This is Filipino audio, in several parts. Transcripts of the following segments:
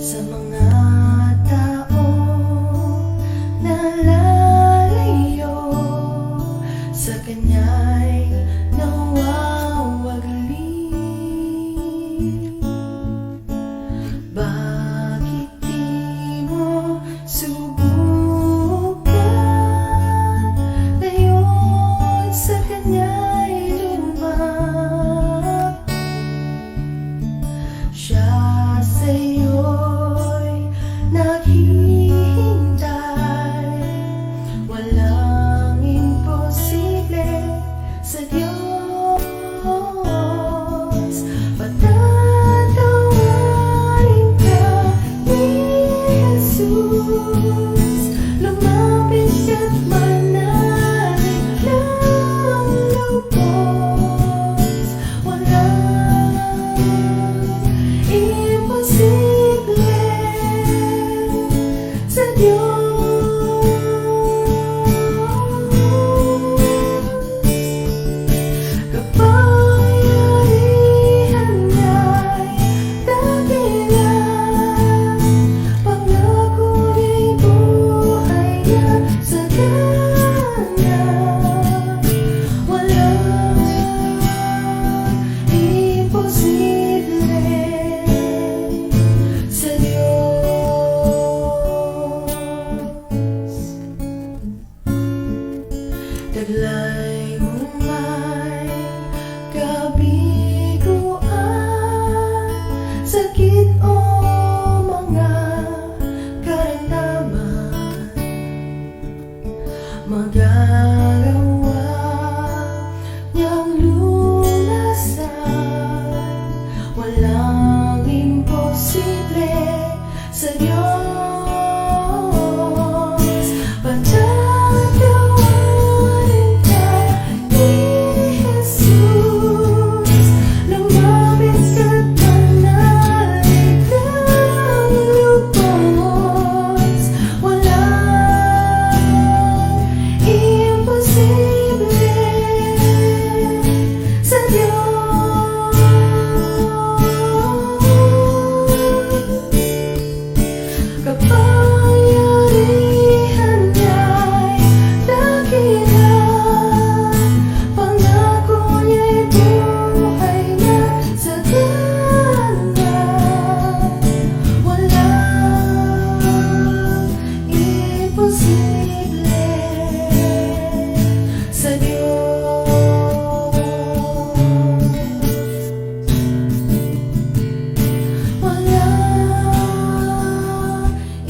sa mga taong nalalayo sa Kanya'y nawawagali. Bakit di mo subukan ngayon sa Kanya'y lumapit? Siya sa'yo'y naghihintay, walang imposible sa Diyos. Patatawarin ka ni Jesus, lumapit siya't manalig ng lubos. Walang imposible sa Diyos. Kapangyarihan niya'y dakila, pangako niya'y buhay na sagana. Walang imposible sa Diyos. Taglay mo may kabiguan, sakit o mga karamdaman, magagawa niyang lunasan. Walang imposible sa Diyos. Patatawarin ka ni Jesus, lumapit ka't manalig ng lubos. Walang imposible sa Diyos. Kapangyarihan niya'y dakila, pangako niya'y buhay na sagana. Walang imposible sa Diyos.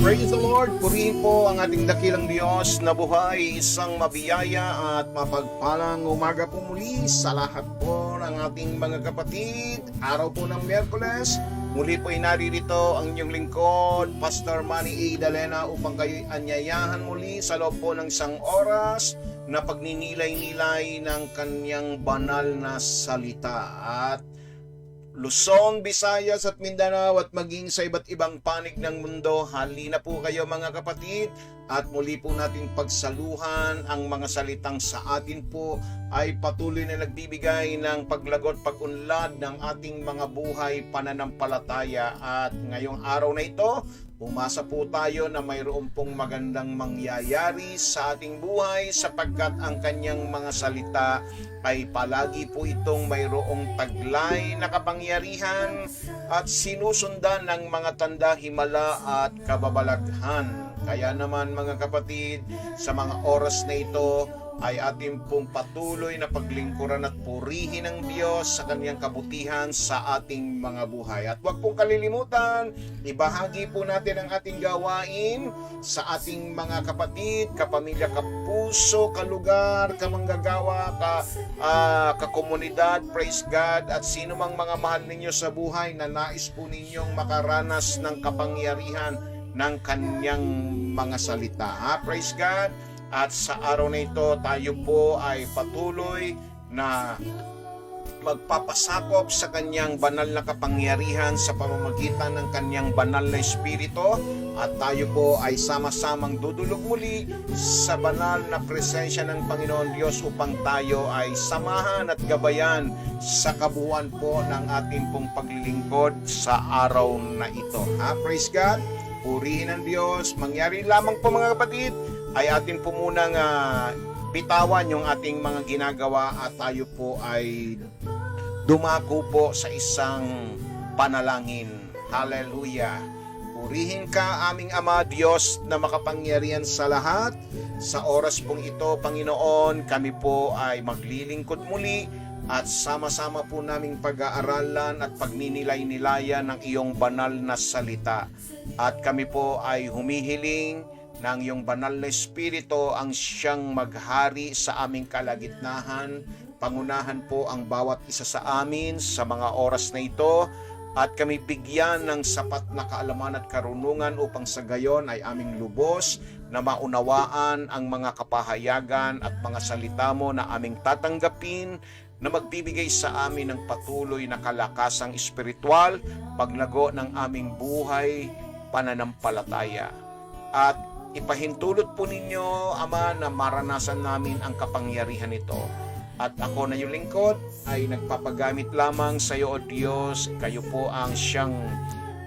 Praise the Lord! Purihin po ang ating dakilang Diyos na buhay, isang mabiyaya at mapagpalang umaga po muli sa lahat po ng ating mga kapatid. Araw po ng Miyerkules, muli po naririto ang inyong lingkod, Pastor Manny A. Dalena, upang kayo'y anyayahan muli sa loob po ng isang oras na pagninilay-nilay ng kanyang banal na salita. At Luzon, Visayas at Mindanao at maging sa iba't ibang panig ng mundo, halina po kayo mga kapatid at muli po natin pagsaluhan ang mga salitang sa atin po ay patuloy na nagbibigay ng paglagot, pag-unlad ng ating mga buhay pananampalataya. At ngayong araw na ito, umasa po tayo na mayroon pong magandang mangyayari sa ating buhay sapagkat ang kanyang mga salita ay palagi po itong mayroong taglay na kapangyarihan at sinusundan ng mga tanda, himala at kababalaghan. Kaya naman mga kapatid, sa mga oras na ito ay ating pong patuloy na paglingkuran at purihin ng Diyos sa kanyang kabutihan sa ating mga buhay. At huwag pong kalilimutan, ibahagi po natin ang ating gawain sa ating mga kapatid, kapamilya, kapuso, kalugar, kamanggagawa, kakomunidad, praise God, at sino mang mga mahal ninyo sa buhay na nais po ninyong makaranas ng kapangyarihan ng kanyang mga salita. Praise God! At sa araw na ito, tayo po ay patuloy na magpapasakop sa kanyang banal na kapangyarihan sa pamamagitan ng kanyang banal na espiritu, at tayo po ay sama-samang dudulog muli sa banal na presensya ng Panginoon Diyos upang tayo ay samahan at gabayan sa kabuuan po ng ating pong paglilingkod sa araw na ito. Praise God! Purihin ang Diyos. Mangyari lamang po mga kapatid ay atin po munang bitawan yung ating mga ginagawa at tayo po ay dumako po sa isang panalangin. Hallelujah! Purihin ka, aming Ama, Diyos na makapangyarihan sa lahat. Sa oras pong ito, Panginoon, kami po ay maglilingkod muli at sama-sama po naming pag-aaralan at pagninilay-nilayan ng iyong banal na salita. At kami po ay humihiling ng iyong banal na espiritu ang siyang maghari sa aming kalagitnahan. Pangunahan po ang bawat isa sa amin sa mga oras na ito at kami bigyan ng sapat na kaalaman at karunungan upang sa gayon ay aming lubos na maunawaan ang mga kapahayagan at mga salita mo na aming tatanggapin na magbibigay sa amin ng patuloy na kalakasang espiritual, paglago ng aming buhay, pananampalataya. At ipahintulot po ninyo, Ama, na maranasan namin ang kapangyarihan nito. At ako na yung lingkod ay nagpapagamit lamang sa iyo, O Diyos. Kayo po ang siyang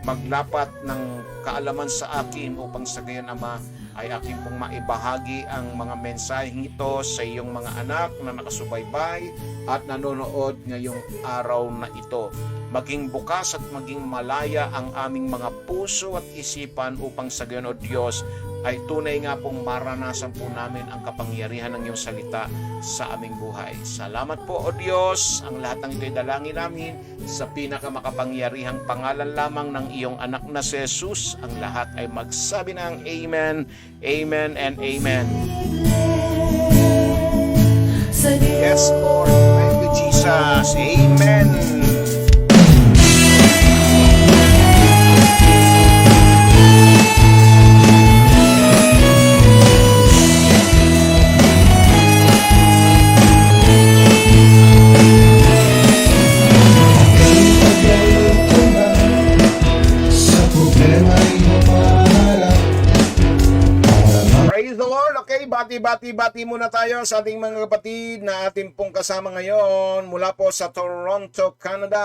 maglapat ng kaalaman sa akin upang sa gayon, Ama, ay aking pong maibahagi ang mga mensaheng ito sa iyong mga anak na nakasubaybay at nanonood ngayong araw na ito. Maging bukas at maging malaya ang aming mga puso at isipan upang sa gayon, O Diyos, ay tunay nga pong maranasan po namin ang kapangyarihan ng iyong salita sa aming buhay. Salamat po, O Diyos. Ang lahat ng ito'y dalangin namin sa pinakamakapangyarihang pangalan lamang ng iyong anak na si Jesus. Ang lahat ay magsabi ng Amen, Amen, and Amen. Yes, Lord. Thank you, Jesus. Amen. Bati muna tayo sa ating mga kapatid na ating pong kasama ngayon mula po sa Toronto, Canada.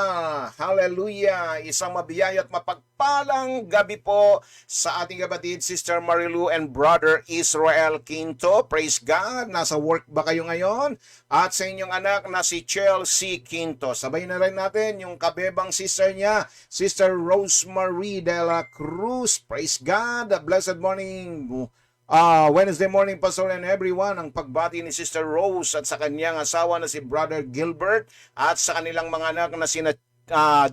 Hallelujah! Isang mabiyaya at mapagpalang gabi po sa ating kapatid, Sister Marilu and Brother Israel Quinto. Praise God! Nasa work ba kayo ngayon? At sa inyong anak na si Chelsea Quinto. Sabay na rin natin yung kabebang sister niya, Sister Rosemary de la Cruz. Praise God! Blessed morning! Wednesday morning, Pastor and everyone. Ang pagbati ni Sister Rose at sa kanyang asawa na si Brother Gilbert at sa kanilang mga anak na sina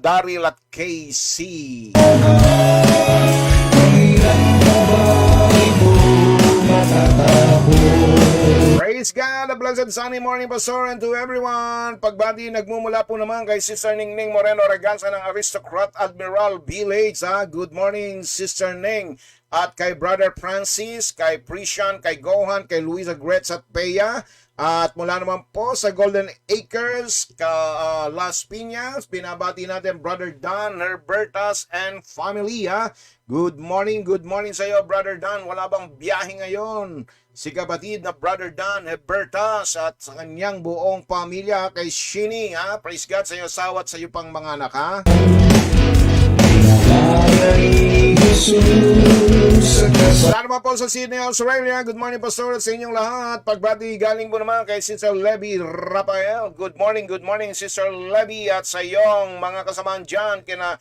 Daryl at Casey. Praise God, a blessed sunny morning, Pastor, and to everyone. Pagbati nagmumula po naman kay Sister Ningning Moreno Reganza ng Aristocrat Admiral Village. Good morning, Sister Ning. At kay Brother Francis, kay Prishan, kay Gohan, kay Luisa Gretz at Peya. At mula naman po sa Golden Acres, Las Piñas, binabati natin Brother Dan, Herbertas, and family. Good morning sa iyo, Brother Dan. Wala bang biyahe ngayon? Si kapatid na Brother Dan, Herbertas, at sa kanyang buong pamilya, kay Shini. Praise God sa iyo, asawa at sa iyo pang mga anak. Wala naman po sa Sydney, Australia. Good morning, Pastor, sa inyong lahat. Pagbati galing po naman kay Sister Levy Rafael. Good morning, Sister Levy, at sa iyong mga kasamaan dyan, kina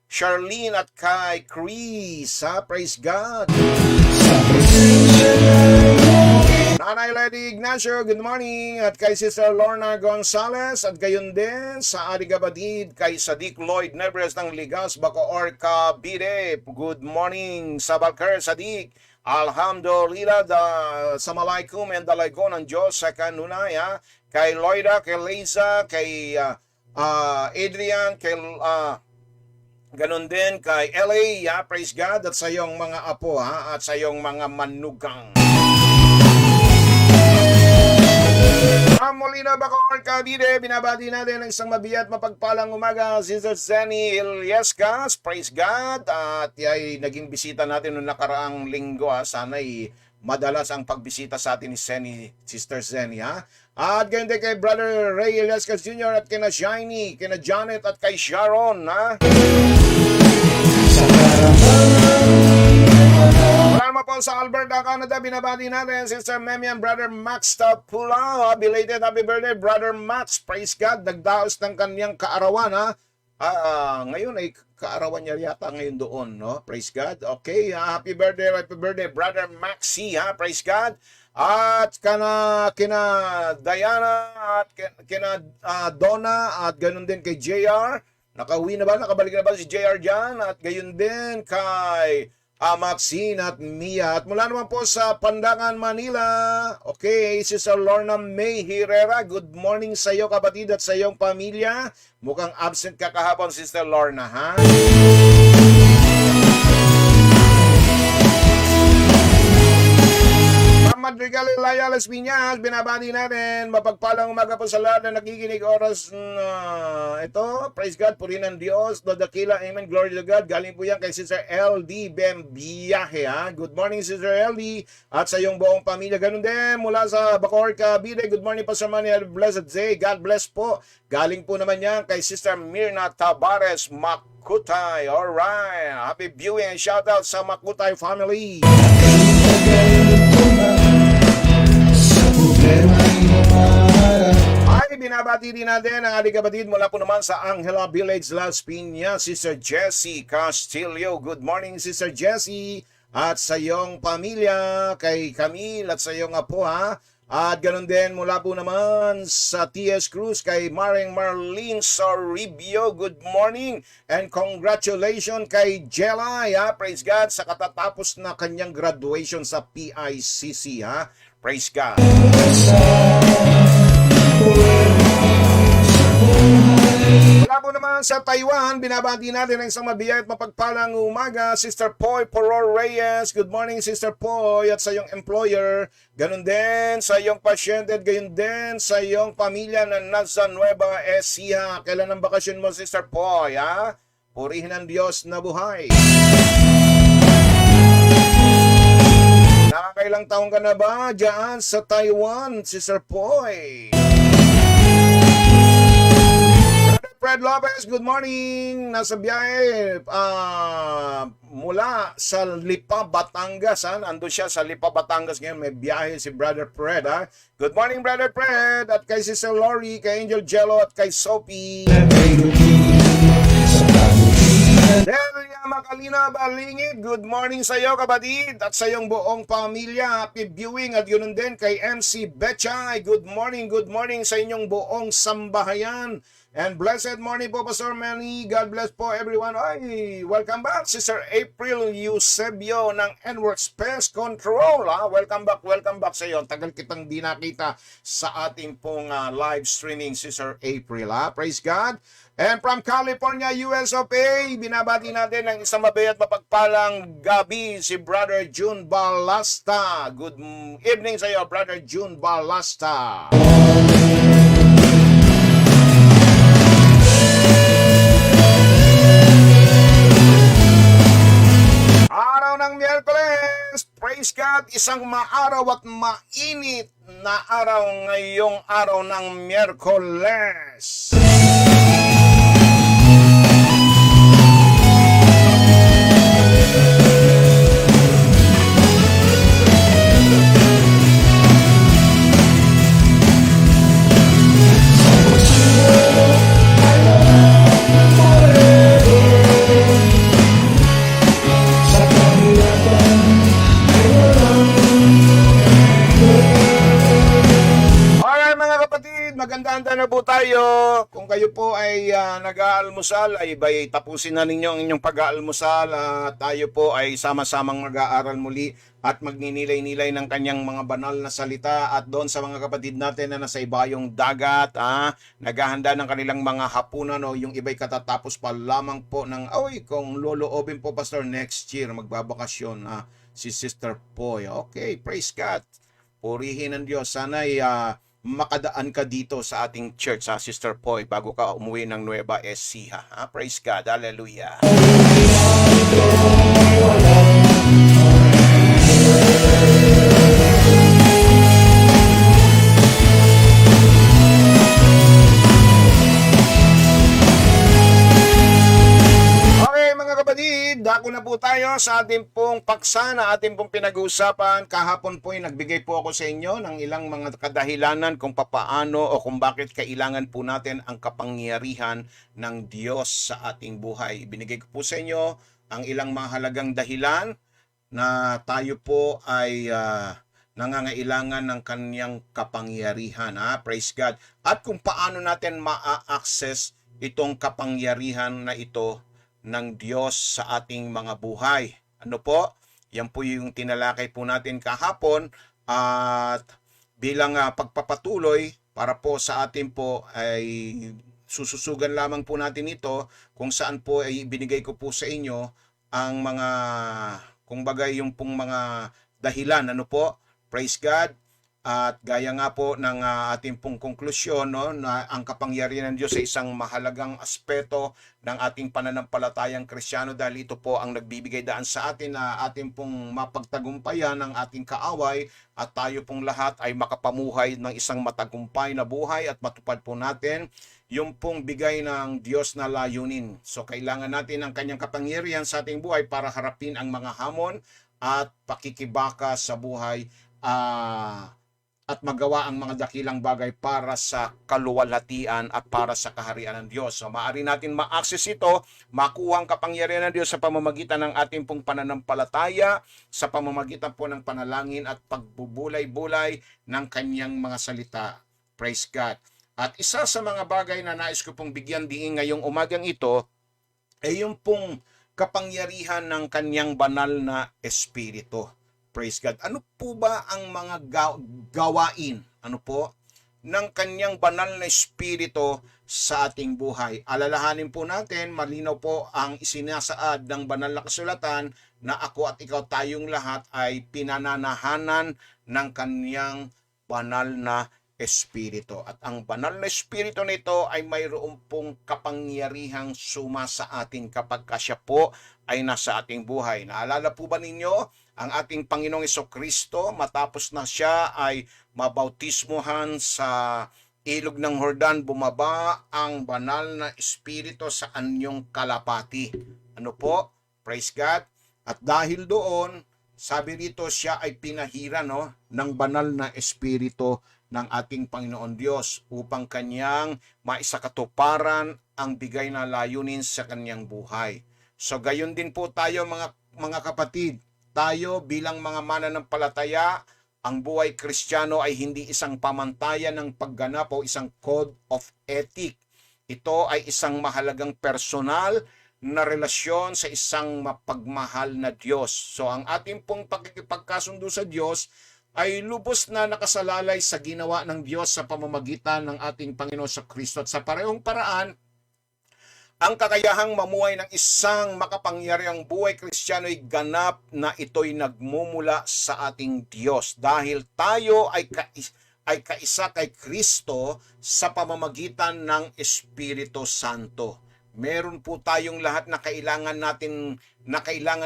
Charlene at kay Chris. Praise God. Nanay Lady Ignacio, good morning. At kay Sister Lorna Gonzalez. At gayon din sa ating kapatid kay Sadiq Lloyd Neves ng Ligas, Bacoor, Cavite. Good morning sa Balcar, Sadiq. Alhamdulillah, Assalamualaikum and dalago ng Diyos sa kanunay. Kay Loida, kay Liza, kay Adrian, kay ganon din kay LA. Praise God. At sa iyong mga apo at sa iyong mga manugang. Molina Bacoor, Cavite, binabati natin ang isang mabiyat mapagpalang umaga, Sister Zenny Iliescas, praise God, at ay naging bisita natin noong nakaraang linggo, sana'y madalas ang pagbisita sa atin ni Zenny, Sister Zenny, ha? At ganyan din kay Brother Ray Iliescas Jr. at kina Shiny, kina Janet at kay Sharon, ha? Wala naman po sa Alberta, Canada, binabati natin Sister Memi and Brother Max Tapula. Belated happy birthday, Brother Max. Praise God, nagdaos ng kanyang kaarawan, ha? Ngayon ay kaarawan niya yata ngayon doon, no? Praise God. Okay, happy birthday, Brother Maxi, ha? Praise God. At kina Diana at kina Donna at ganun din kay JR. Nakauwi na ba? Nakabalik na ba si JR dyan? At gayon din kay Maxine at Mia. At mula naman po sa Pandangan, Manila, okay, Sister Lorna May Herrera, good morning sa iyo kapatid at sa iyong pamilya. Mukhang absent ka kahapon, Sister Lorna, ha? Madrigal Ilaya Las Piñas, binabati natin. Mapagpalang umaga po sa lahat na nakikinig oras ito. Praise God, purihin ng Diyos. Dodakila, amen, glory to God. Galing po yan kay Sister LD Bembiyahe, ha? Good morning, Sister LD. At sa iyong buong pamilya. Ganun din, mula sa Bacoor, Cavite. Good morning, Pastor Manny. Blessed day. God bless po. Galing po naman yan kay Sister Mirna Tabares Makutay. Alright. Happy viewing and shout out sa Makutay family. Ay, binabati din natin ang ating kapatid mula po naman sa Angela Village, Las Piñas, Sister Jessie Castillo. Good morning, Sister Jessie. At sa iyong pamilya, kay Camille at sa iyong apo, ha? At ganun din mula po naman sa TS Cruz kay Maring Marlene Sorribio. Good morning and congratulations kay Jelay, ha? Praise God sa katatapos na kanyang graduation sa PICC, ha? Praise God. Mula po naman sa Taiwan, binabati natin ang isang mabiyay at mapagpalang umaga, Sister Poy Poror Reyes. Good morning, Sister Poy, at sa iyong employer. Ganun din sa iyong pasyente at gayon din sa iyong pamilya na nasa Nueva Ecija. Kailan ang bakasyon mo, Sister Poy, ha? Purihin ang Diyos na buhay. Nakakailang taong ka na ba dyan sa Taiwan, Sister Poy? Fred Lopez, good morning. Nasa biyahe mula sa Lipa, Batangas. Ando siya sa Lipa, Batangas ngayon. May biyahe si Brother Fred. Ha? Good morning, Brother Fred. At kay Sister Lori, kay Angel Jello, at kay Sophie. Delia Makalina Balingit, good morning sa iyo kapatid at sa iyong buong pamilya. Happy viewing at yun din kay MC Betchay. Good morning sa inyong buong sambahayan. And blessed morning po, Pastor Manny. God bless po everyone. Ay, welcome back, Sister April Eusebio ng NWorks Pest Control. Ha? Welcome back sa iyo. Tagal kitang di nakita sa ating pong live streaming, Sister April. Ha? Praise God. And from California, US of A, binabati natin ang isang mabait at mapagpalang gabi, si Brother June Balasta. Good evening sa iyo, Brother June Balasta. Araw ng Miyerkules, praise God, isang maaraw at mainit na araw ngayong araw ng Miyerkules. Magandang na po tayo. Kung kayo po ay nag-aalmusal, ay tapusin na ninyo ang inyong pag-aalmusal at tayo po ay sama-samang mag-aaral muli at magninilay-nilay ng kanyang mga banal na salita at doon sa mga kapatid natin na nasa ibayong dagat, naghahanda ng kanilang mga hapunan o yung iba'y katatapos pa lamang po ng, kung loloobin po Pastor next year, magbabakasyon si Sister Poy. Okay, praise God. Purihin ng Diyos. Sana'y makadaan ka dito sa ating church, sa Sister Poy, bago ka umuwi ng Nueva Ecija. Praise God. Hallelujah. Okay mga kapatid, dako na po tayo sa ating pong paksa na ating pong pinag-uusapan. Kahapon po ay nagbigay po ako sa inyo ng ilang mga kadahilanan kung papaano o kung bakit kailangan po natin ang kapangyarihan ng Diyos sa ating buhay. Ibinigay ko po sa inyo ang ilang mahalagang dahilan na tayo po ay nangangailangan ng kanyang kapangyarihan. Praise God. At kung paano natin ma-access itong kapangyarihan na ito ng Diyos sa ating mga buhay. Ano po? Yan po yung tinalakay po natin kahapon at bilang pagpapatuloy para po sa atin po ay sususugan lamang po natin ito kung saan po ay ibinigay ko po sa inyo ang mga kung bagay yung pong mga dahilan. Ano po? Praise God. At gaya nga po ng ating pong konklusyon, no, na ang kapangyarihan ng Diyos sa isang mahalagang aspeto ng ating pananampalatayang Kristiyano dahil ito po ang nagbibigay daan sa atin na ating pong mapagtagumpayan ng ating kaaway at tayo pong lahat ay makapamuhay ng isang matagumpay na buhay at matupad po natin yung pong bigay ng Diyos na layunin. So kailangan natin ang kanyang kapangyarihan sa ating buhay para harapin ang mga hamon at pakikibaka sa buhay at magawa ang mga dakilang bagay para sa kaluwalhatian at para sa kaharian ng Diyos. So maaari natin ma-access ito, makuha ang kapangyarihan ng Diyos sa pamamagitan ng ating pong pananampalataya, sa pamamagitan po ng panalangin at pagbubulay-bulay ng kanyang mga salita. Praise God. At isa sa mga bagay na nais ko pong bigyan diin ngayong umagang ito ay yung pong kapangyarihan ng kanyang banal na espiritu. Praise God. Ano po ba ang mga gawain? Ano po? Ng kanyang banal na espiritu sa ating buhay. Alalahanin po natin, malinaw po ang isinasaad ng banal na kasulatan na ako at ikaw tayong lahat ay pinananahanan ng kanyang banal na espiritu. At ang banal na espiritu nito ay mayroon pong kapangyarihang suma sa atin kapag siya po ay nasa ating buhay. Naalala po ba ninyo ang ating Panginoong Jesucristo matapos na siya ay mabautismuhan sa ilog ng Jordan, bumaba ang banal na espiritu sa anyong kalapati. Ano po? Praise God. At dahil doon, sabi rito siya ay pinahira ng banal na espiritu ng ating Panginoon Diyos upang kanyang maisakatuparan ang bigay na layunin sa kanyang buhay. So gayon din po tayo mga kapatid. Tayo bilang mga mananampalataya, ang buhay Kristiyano ay hindi isang pamantayan ng pagganap o isang code of ethic. Ito ay isang mahalagang personal na relasyon sa isang mapagmahal na Diyos. So ang ating pong pakikipagkasundo sa Diyos ay lubos na nakasalalay sa ginawa ng Diyos sa pamamagitan ng ating Panginoon sa Kristo. At sa parehong paraan, ang kakayahang mamuhay ng isang makapangyarihang buhay Kristiyano ay ganap na ito'y nagmumula sa ating Diyos dahil tayo ay kaisa kay Kristo sa pamamagitan ng Espiritu Santo. Meron po tayong lahat na kailangan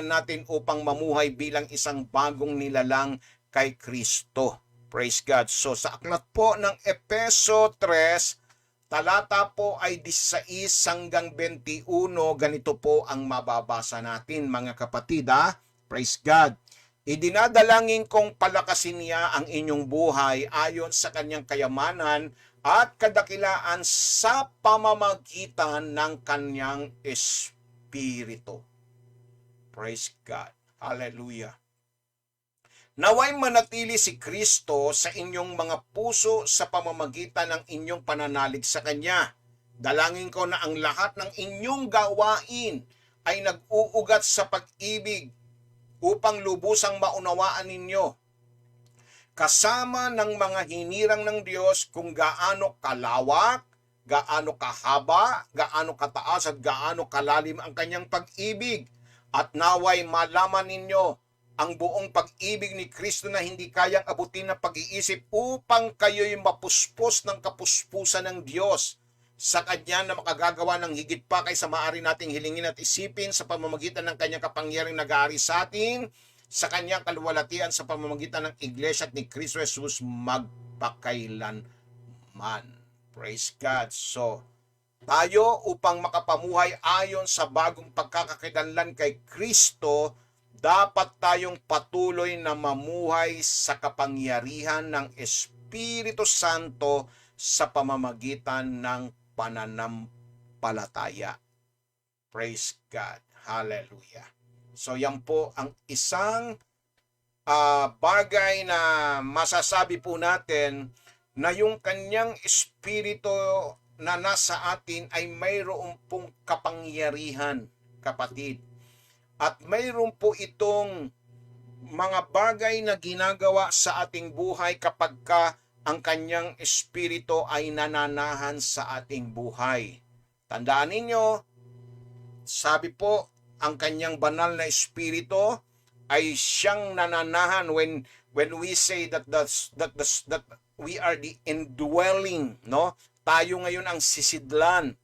natin upang mamuhay bilang isang bagong nilalang kay Kristo. Praise God. So sa aklat po ng Efeso 3, talata po ay 16 hanggang 21, ganito po ang mababasa natin mga kapatid. Praise God. Idinadalangin kong palakasin niya ang inyong buhay ayon sa kanyang kayamanan at kadakilaan sa pamamagitan ng kanyang espiritu. Praise God. Hallelujah. Naway manatili si Kristo sa inyong mga puso sa pamamagitan ng inyong pananalig sa Kanya. Dalangin ko na ang lahat ng inyong gawain ay nag-uugat sa pag-ibig upang lubusang maunawaan ninyo, kasama ng mga hinirang ng Diyos kung gaano kalawak, gaano kahaba, gaano kataas at gaano kalalim ang Kanyang pag-ibig. At naway malaman ninyo ang buong pag-ibig ni Kristo na hindi kayang abutin ng pag-iisip upang kayo'y mapuspos ng kapuspusan ng Diyos sa Kanya na makagagawa ng higit pa kaysa maaari nating hilingin at isipin sa pamamagitan ng Kanyang kapangyarihang nag-aari sa atin, sa Kanyang kaluwalhatian sa pamamagitan ng Iglesia at ni Kristo Jesus magpakailanman. Praise God. So, tayo upang makapamuhay ayon sa bagong pagkakakilanlan kay Kristo, dapat tayong patuloy na mamuhay sa kapangyarihan ng Espiritu Santo sa pamamagitan ng pananampalataya. Praise God. Hallelujah. So yan po ang isang bagay na masasabi po natin na yung kanyang Espiritu na nasa atin ay mayroon pong kapangyarihan, kapatid. At mayroon po itong mga bagay na ginagawa sa ating buhay kapag ang kanyang espiritu ay nananahan sa ating buhay. Tandaan ninyo, sabi po, ang kanyang banal na espiritu ay siyang nananahan when we say that we are the indwelling, no? Tayo ngayon ang sisidlan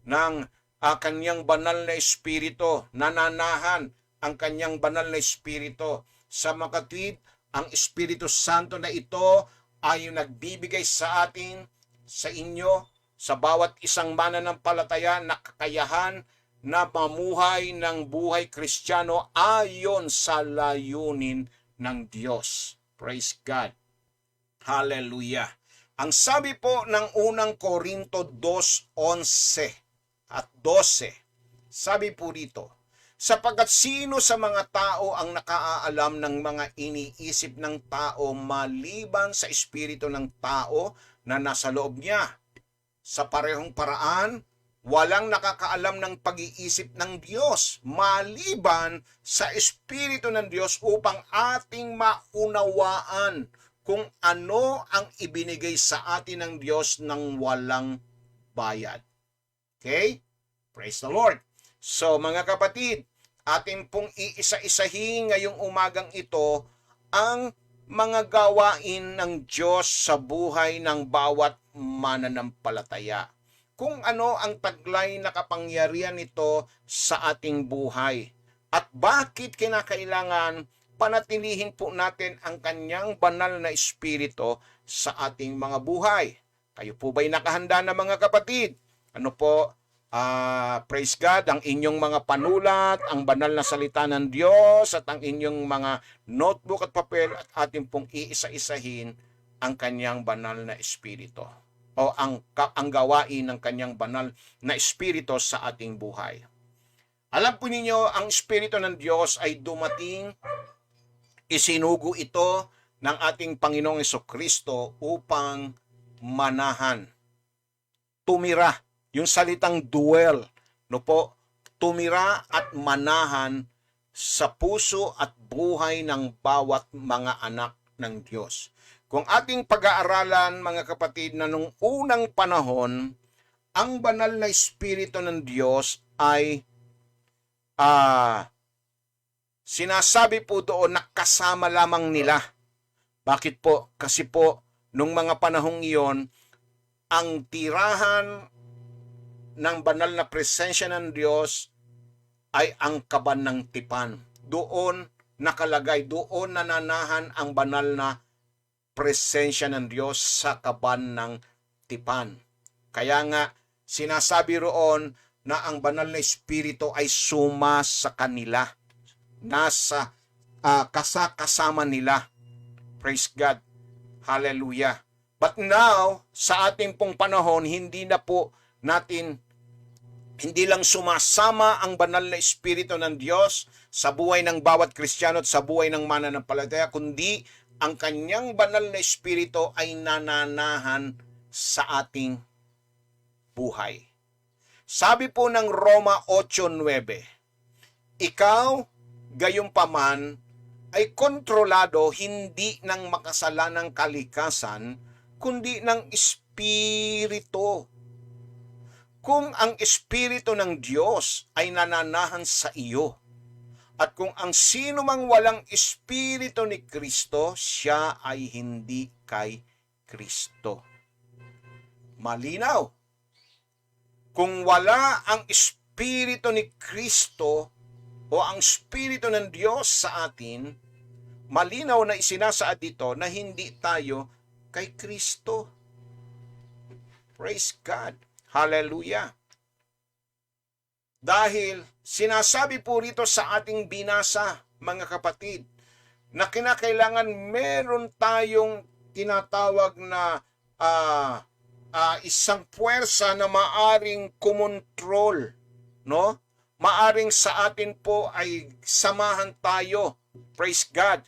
ng kanyang banal na espiritu, nananahan ang kanyang banal na espiritu. Sa makatwid, ang Espiritu Santo na ito ay nagbibigay sa atin, sa inyo, sa bawat isang mananampalataya na kakayahan na mamuhay ng buhay Kristiyano ayon sa layunin ng Diyos. Praise God. Hallelujah. Ang sabi po ng unang Korinto 2:11 at 12, sabi po dito, sapagkat sino sa mga tao ang nakaaalam ng mga iniisip ng tao maliban sa espiritu ng tao na nasa loob niya? Sa parehong paraan, walang nakakaalam ng pag-iisip ng Diyos maliban sa espiritu ng Diyos upang ating maunawaan kung ano ang ibinigay sa atin ng Diyos ng walang bayad. Okay? Praise the Lord. So mga kapatid, atin pong iisa-isahin ngayong umagang ito ang mga gawain ng Diyos sa buhay ng bawat mananampalataya. Kung ano ang taglay na kapangyarihan nito sa ating buhay. At bakit kinakailangan panatilihin po natin ang kanyang banal na espiritu sa ating mga buhay. Kayo po ba'y nakahanda na mga kapatid? Ano po? Praise God, ang inyong mga panulat, ang banal na salita ng Diyos, at ang inyong mga notebook at papel, at ating pong iisa-isahin ang kanyang banal na espiritu. O ang gawain ng kanyang banal na espiritu sa ating buhay. Alam po ninyo, ang espiritu ng Diyos ay dumating, isinugo ito ng ating Panginoong Jesucristo upang manahan, tumira. Yung salitang dwell, no po, tumira at manahan sa puso at buhay ng bawat mga anak ng Diyos. Kung ating pag-aaralan, mga kapatid, na nung unang panahon, ang banal na espiritu ng Diyos ay sinasabi po doon na kasama lamang nila. Bakit po? Kasi po, nung mga panahong iyon, ang tirahan ng banal na presensya ng Diyos ay ang kaban ng tipan. Doon nakalagay, doon nananahan ang banal na presensya ng Diyos sa kaban ng tipan. Kaya nga, sinasabi roon na ang banal na espiritu ay suma sa kanila. Nasa kasama nila. Praise God. Hallelujah. But now, sa ating pong panahon, hindi lang sumasama ang banal na espiritu ng Diyos sa buhay ng bawat Kristiyano at sa buhay ng mananampalataya, kundi ang kanyang banal na espiritu ay nananahan sa ating buhay. Sabi po ng Roma 8:9, ikaw, gayunpaman, ay kontrolado hindi ng makasalanang kalikasan, kundi ng espiritu. Kung ang espiritu ng Diyos ay nananahan sa iyo, At kung ang sino mang walang Espiritu ni Kristo, siya ay hindi kay Kristo. Malinaw. Kung wala ang Espiritu ni Kristo o ang Espiritu ng Diyos sa atin, malinaw na isinasaad dito na hindi tayo kay Kristo. Praise God. Hallelujah. Dahil sinasabi po rito sa ating binasa, mga kapatid, na kinakailangan meron tayong tinatawag na isang puwersa na maaring kumontrol, no? Maaring sa atin po ay samahan tayo, praise God,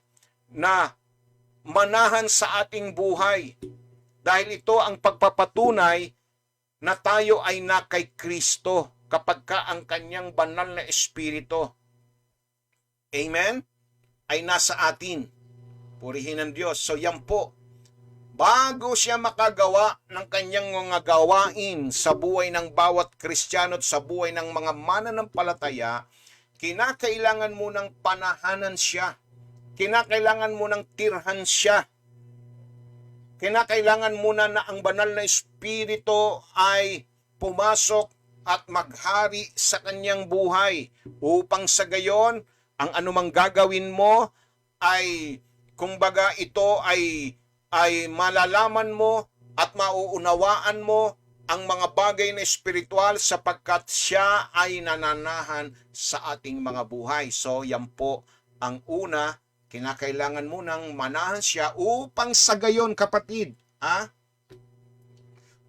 na manahan sa ating buhay. Dahil ito ang pagpapatunay na tayo ay na kay Kristo kapag ka ang kanyang banal na Espiritu, amen, ay nasa atin. Purihin ng Diyos. So yan po, bago siya makagawa ng kanyang mga gawain sa buhay ng bawat Kristiyano at sa buhay ng mga mananampalataya, kinakailangan mo ng panahanan siya. Kinakailangan mo ng tirhan siya. Kinakailangan muna na ang banal na Espiritu ay pumasok at maghari sa kanyang buhay upang sa gayon, ang anumang gagawin mo ay, kumbaga ito ay malalaman mo at mauunawaan mo ang mga bagay na espiritual sapagkat siya ay nananahan sa ating mga buhay. So yan po ang una, kinakailangan mo nang manahan siya upang sa gayon, kapatid,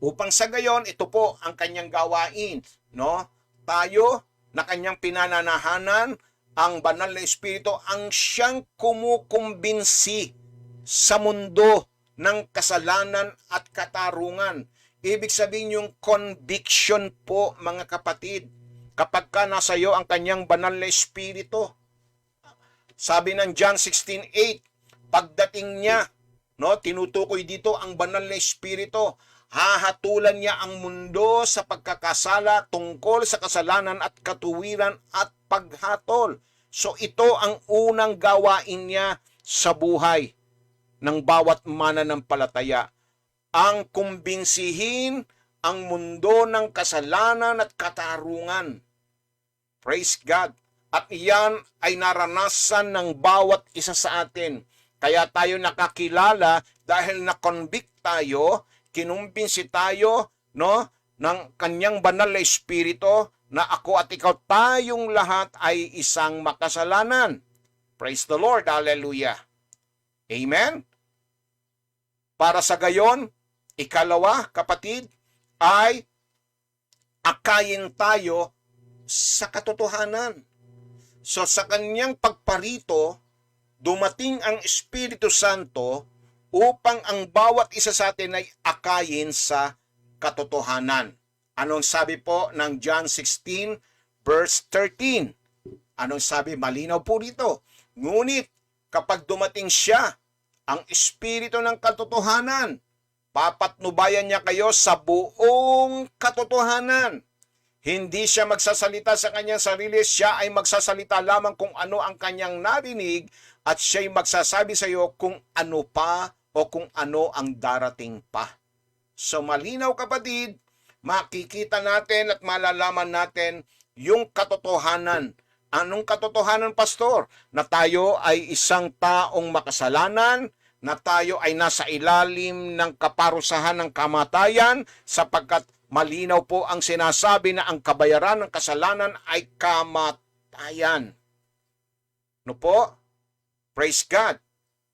upang sa gayon, ito po ang kanyang gawain, no? Tayo na kanyang pinananahanan, ang banal na Espiritu ang siyang kumukumbinsi sa mundo ng kasalanan at katarungan. Ibig sabihin yung conviction po, mga kapatid, kapag ka nasa iyo ang kanyang banal na Espiritu. Sabi ng John 16:8, pagdating niya, no, tinutukoy dito ang banal na Espiritu, hahatulan niya ang mundo sa pagkakasala tungkol sa kasalanan at katuwiran at paghatol. So ito ang unang gawain niya sa buhay ng bawat mananampalataya. Ang kumbinsihin ang mundo ng kasalanan at katarungan. Praise God. At iyan ay naranasan ng bawat isa sa atin. Kaya tayo nakakilala dahil na-convict tayo, kinumbinsi tayo, no, ng kanyang banal na Espiritu na ako at ikaw tayong lahat ay isang makasalanan. Praise the Lord. Hallelujah. Amen. Para sa gayon, ikalawa, kapatid, ay akayin tayo sa katotohanan. So sa kanyang pagparito, dumating ang Espiritu Santo upang ang bawat isa sa atin ay akayin sa katotohanan. Anong sabi po ng John 16 verse 13? Anong sabi? Malinaw po dito. Ngunit kapag dumating siya, ang Espiritu ng katotohanan, papatnubayan niya kayo sa buong katotohanan. Hindi siya magsasalita sa kanyang sarili, siya ay magsasalita lamang kung ano ang kanyang narinig at siya ay magsasabi sa iyo kung ano pa o kung ano ang darating pa. So malinaw, kapatid, makikita natin at malalaman natin yung katotohanan. Anong katotohanan, pastor? Na tayo ay isang taong makasalanan, na tayo ay nasa ilalim ng kaparusahan ng kamatayan sapagkat malinaw po ang sinasabi na ang kabayaran ng kasalanan ay kamatayan. No po? Praise God.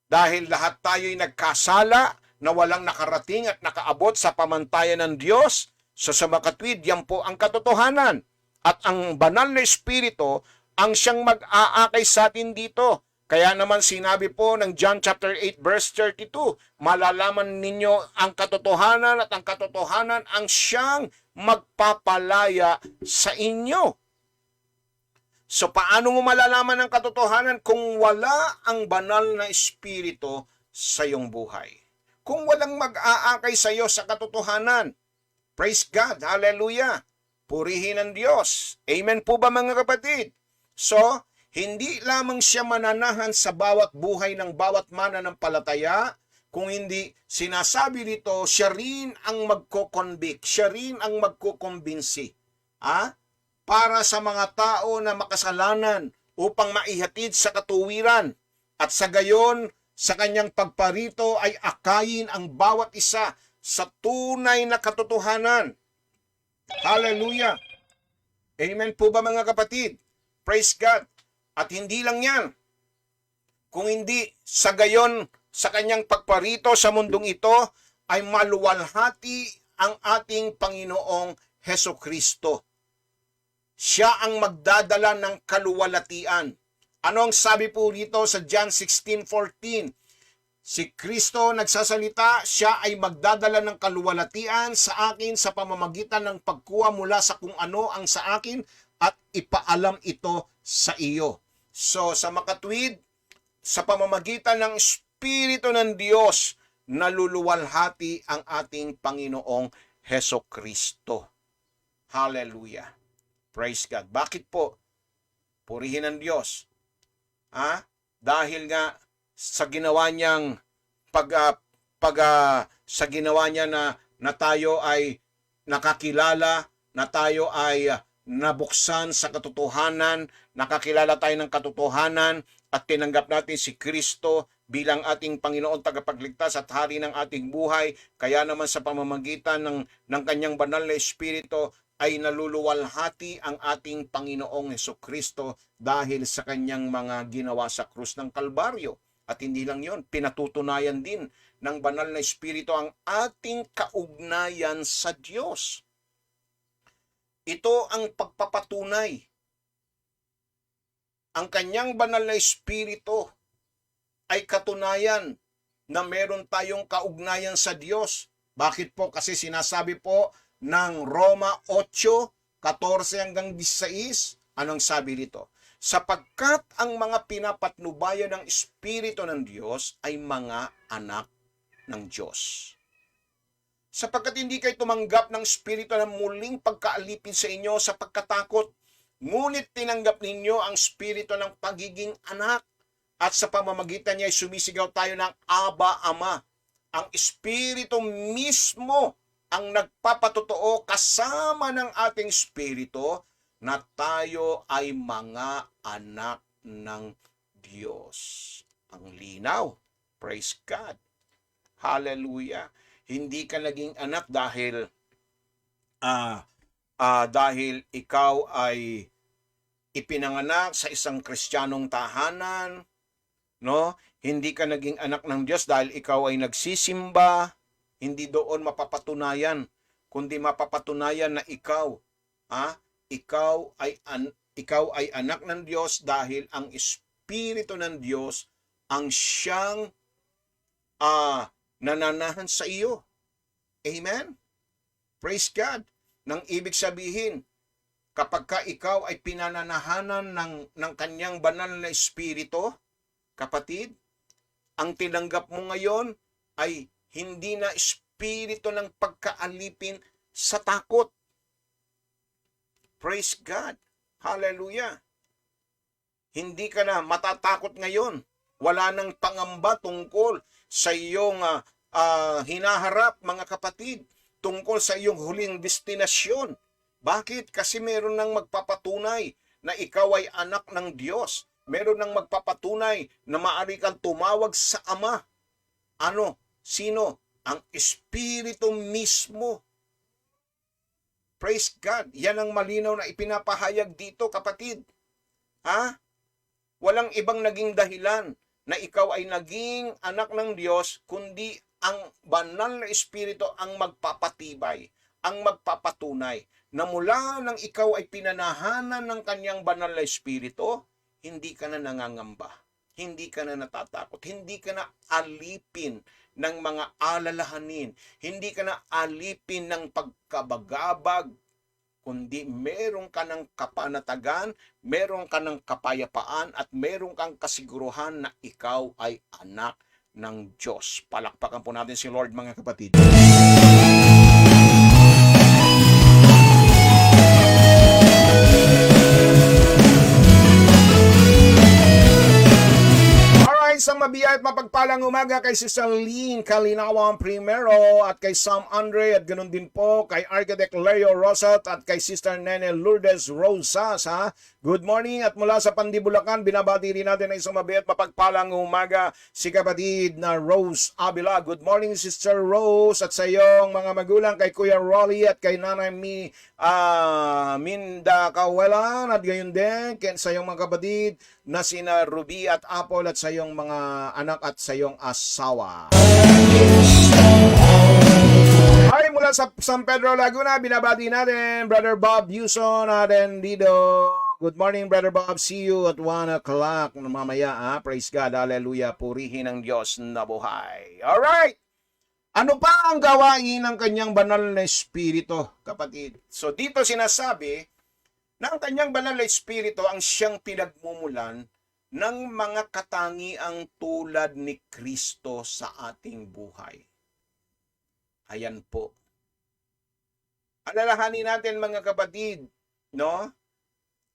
Dahil lahat tayo'y nagkasala na walang nakarating at nakaabot sa pamantayan ng Diyos, so sa makatwid, yan po ang katotohanan. At ang banal na Espiritu ang siyang mag-aakay sa atin dito. Kaya naman sinabi po ng John chapter 8 verse 32, malalaman ninyo ang katotohanan at ang katotohanan ang siyang magpapalaya sa inyo. So paano mo malalaman ang katotohanan kung wala ang banal na Espiritu sa iyong buhay? Kung walang mag-aakay sa iyo sa katotohanan. Praise God. Hallelujah. Purihin ang Diyos. Amen po ba, mga kapatid? So, Hindi lamang siya mananahan sa bawat buhay ng bawat mananampalataya, kung hindi sinasabi dito, siya rin ang magko-convict, siya rin ang magko-kumbinsi. Para sa mga tao na makasalanan upang maihatid sa katuwiran at sa gayon sa kanyang pagparito ay akayin ang bawat isa sa tunay na katotohanan. Hallelujah! Amen po ba mga kapatid? Praise God! At hindi lang yan, kung hindi sa gayon sa kanyang pagparito sa mundong ito ay maluwalhati ang ating Panginoong Hesukristo. Siya ang magdadala ng kaluwalhatian. Ano ang sabi po dito sa John 16:14? Si Kristo nagsasalita, siya ay magdadala ng kaluwalhatian sa akin sa pamamagitan ng pagkuha mula sa kung ano ang sa akin at ipaalam ito sa iyo. So sa makatwid, sa pamamagitan ng Espiritu ng Diyos, naluluwalhati ang ating Panginoong Hesukristo. Hallelujah. Praise God. Bakit po? Purihin ang Diyos. Dahil nga sa ginawa niyang sa ginawa niya na tayo ay nakakilala, na tayo ay nabuksan sa katotohanan, nakakilala tayo ng katotohanan at tinanggap natin si Kristo bilang ating Panginoon tagapagligtas at hari ng ating buhay. Kaya naman sa pamamagitan ng kanyang banal na Espiritu ay naluluwalhati ang ating Panginoong Hesukristo dahil sa kanyang mga ginawa sa krus ng Kalbaryo. At hindi lang yon, pinatutunayan din ng banal na Espiritu ang ating kaugnayan sa Diyos. Ito ang pagpapatunay. Ang kanyang banal na Espiritu ay katunayan na meron tayong kaugnayan sa Diyos. Bakit po? Kasi sinasabi po ng Roma 8:14 hanggang 16, anong sabi dito? Sapagkat ang mga pinapatnubayan ng Espiritu ng Diyos ay mga anak ng Diyos. Sapagkat hindi kayo tumanggap ng Espiritu ng muling pagkaalipin sa inyo sa pagkatakot, ngunit tinanggap ninyo ang Espiritu ng pagiging anak, at sa pamamagitan niya ay sumisigaw tayo ng Aba, Ama. Ang Espiritu mismo ang nagpapatotoo kasama ng ating Espiritu na tayo ay mga anak ng Diyos. Ang linaw. Praise God. Hallelujah. Hindi ka naging anak dahil ikaw ay ipinanganak sa isang Kristiyanong tahanan, no? Hindi ka naging anak ng Diyos dahil ikaw ay nagsisimba. Hindi doon mapapatunayan, kundi mapapatunayan na ikaw ay anak ng Diyos dahil ang Espiritu ng Diyos ang siyang nananahan sa iyo. Amen? Praise God. Nang ibig sabihin, kapag ka ikaw ay pinananahanan ng kanyang banal na Espiritu, kapatid, ang tinanggap mo ngayon ay hindi na espiritu ng pagkaalipin sa takot. Praise God. Hallelujah. Hindi ka na matatakot ngayon. Wala nang pangamba tungkol sa iyong hinaharap, mga kapatid, tungkol sa iyong huling destinasyon. Bakit? Kasi meron nang magpapatunay na ikaw ay anak ng Diyos. Meron nang magpapatunay na maaari kang tumawag sa Ama. Ano? Sino? Ang Espiritu mismo. Praise God. Yan ang malinaw na ipinapahayag dito, kapatid. Walang ibang naging dahilan na ikaw ay naging anak ng Diyos, kundi ang banal na Espiritu ang magpapatibay, ang magpapatunay na mula nang ikaw ay pinanahanan ng kanyang banal na Espiritu, hindi ka na nangangamba, hindi ka na natatakot, hindi ka na alipin ng mga alalahanin, hindi ka na alipin ng pagkabagabag, kundi meron ka ng kapanatagan, meron ka ng kapayapaan, at meron kang kasiguruhan na ikaw ay anak ng Diyos. Palakpakan po natin si Lord, mga kapatid. mabiyay at mapagpalang umaga kay Sister Lynn Kalinawang Primero at kay Sam Andre at ganun din po kay Architect Leo Rosat at kay Sister Nene Lourdes Rosas. Good morning at mula sa Pandibulacan, binabati rin natin ay isang mabiyay at mapagpalang umaga si kapatid na Rose Abila. Good morning Sister Rose at sa iyong mga magulang kay Kuya Rolly at kay Nanay Minda Kawelan at gayon din sa iyong mga kapatid na sina Ruby at Apple at sa iyong mga anak at sa iyong asawa. Ay, mula sa San Pedro, Laguna, binabati natin Brother Bob Yuson at Dido. Good morning, Brother Bob. See you at 1 o'clock mamaya. Praise God. Hallelujah. Purihin ang Diyos na buhay. Alright. Ano pa ang gawain ng kanyang banal na espiritu, kapatid? So dito sinasabi na ang kanyang banal na espiritu ang siyang pinagmumulan ng mga katangiang tulad ni Kristo sa ating buhay. Ayan po. Alalahanin natin mga kapatid, no?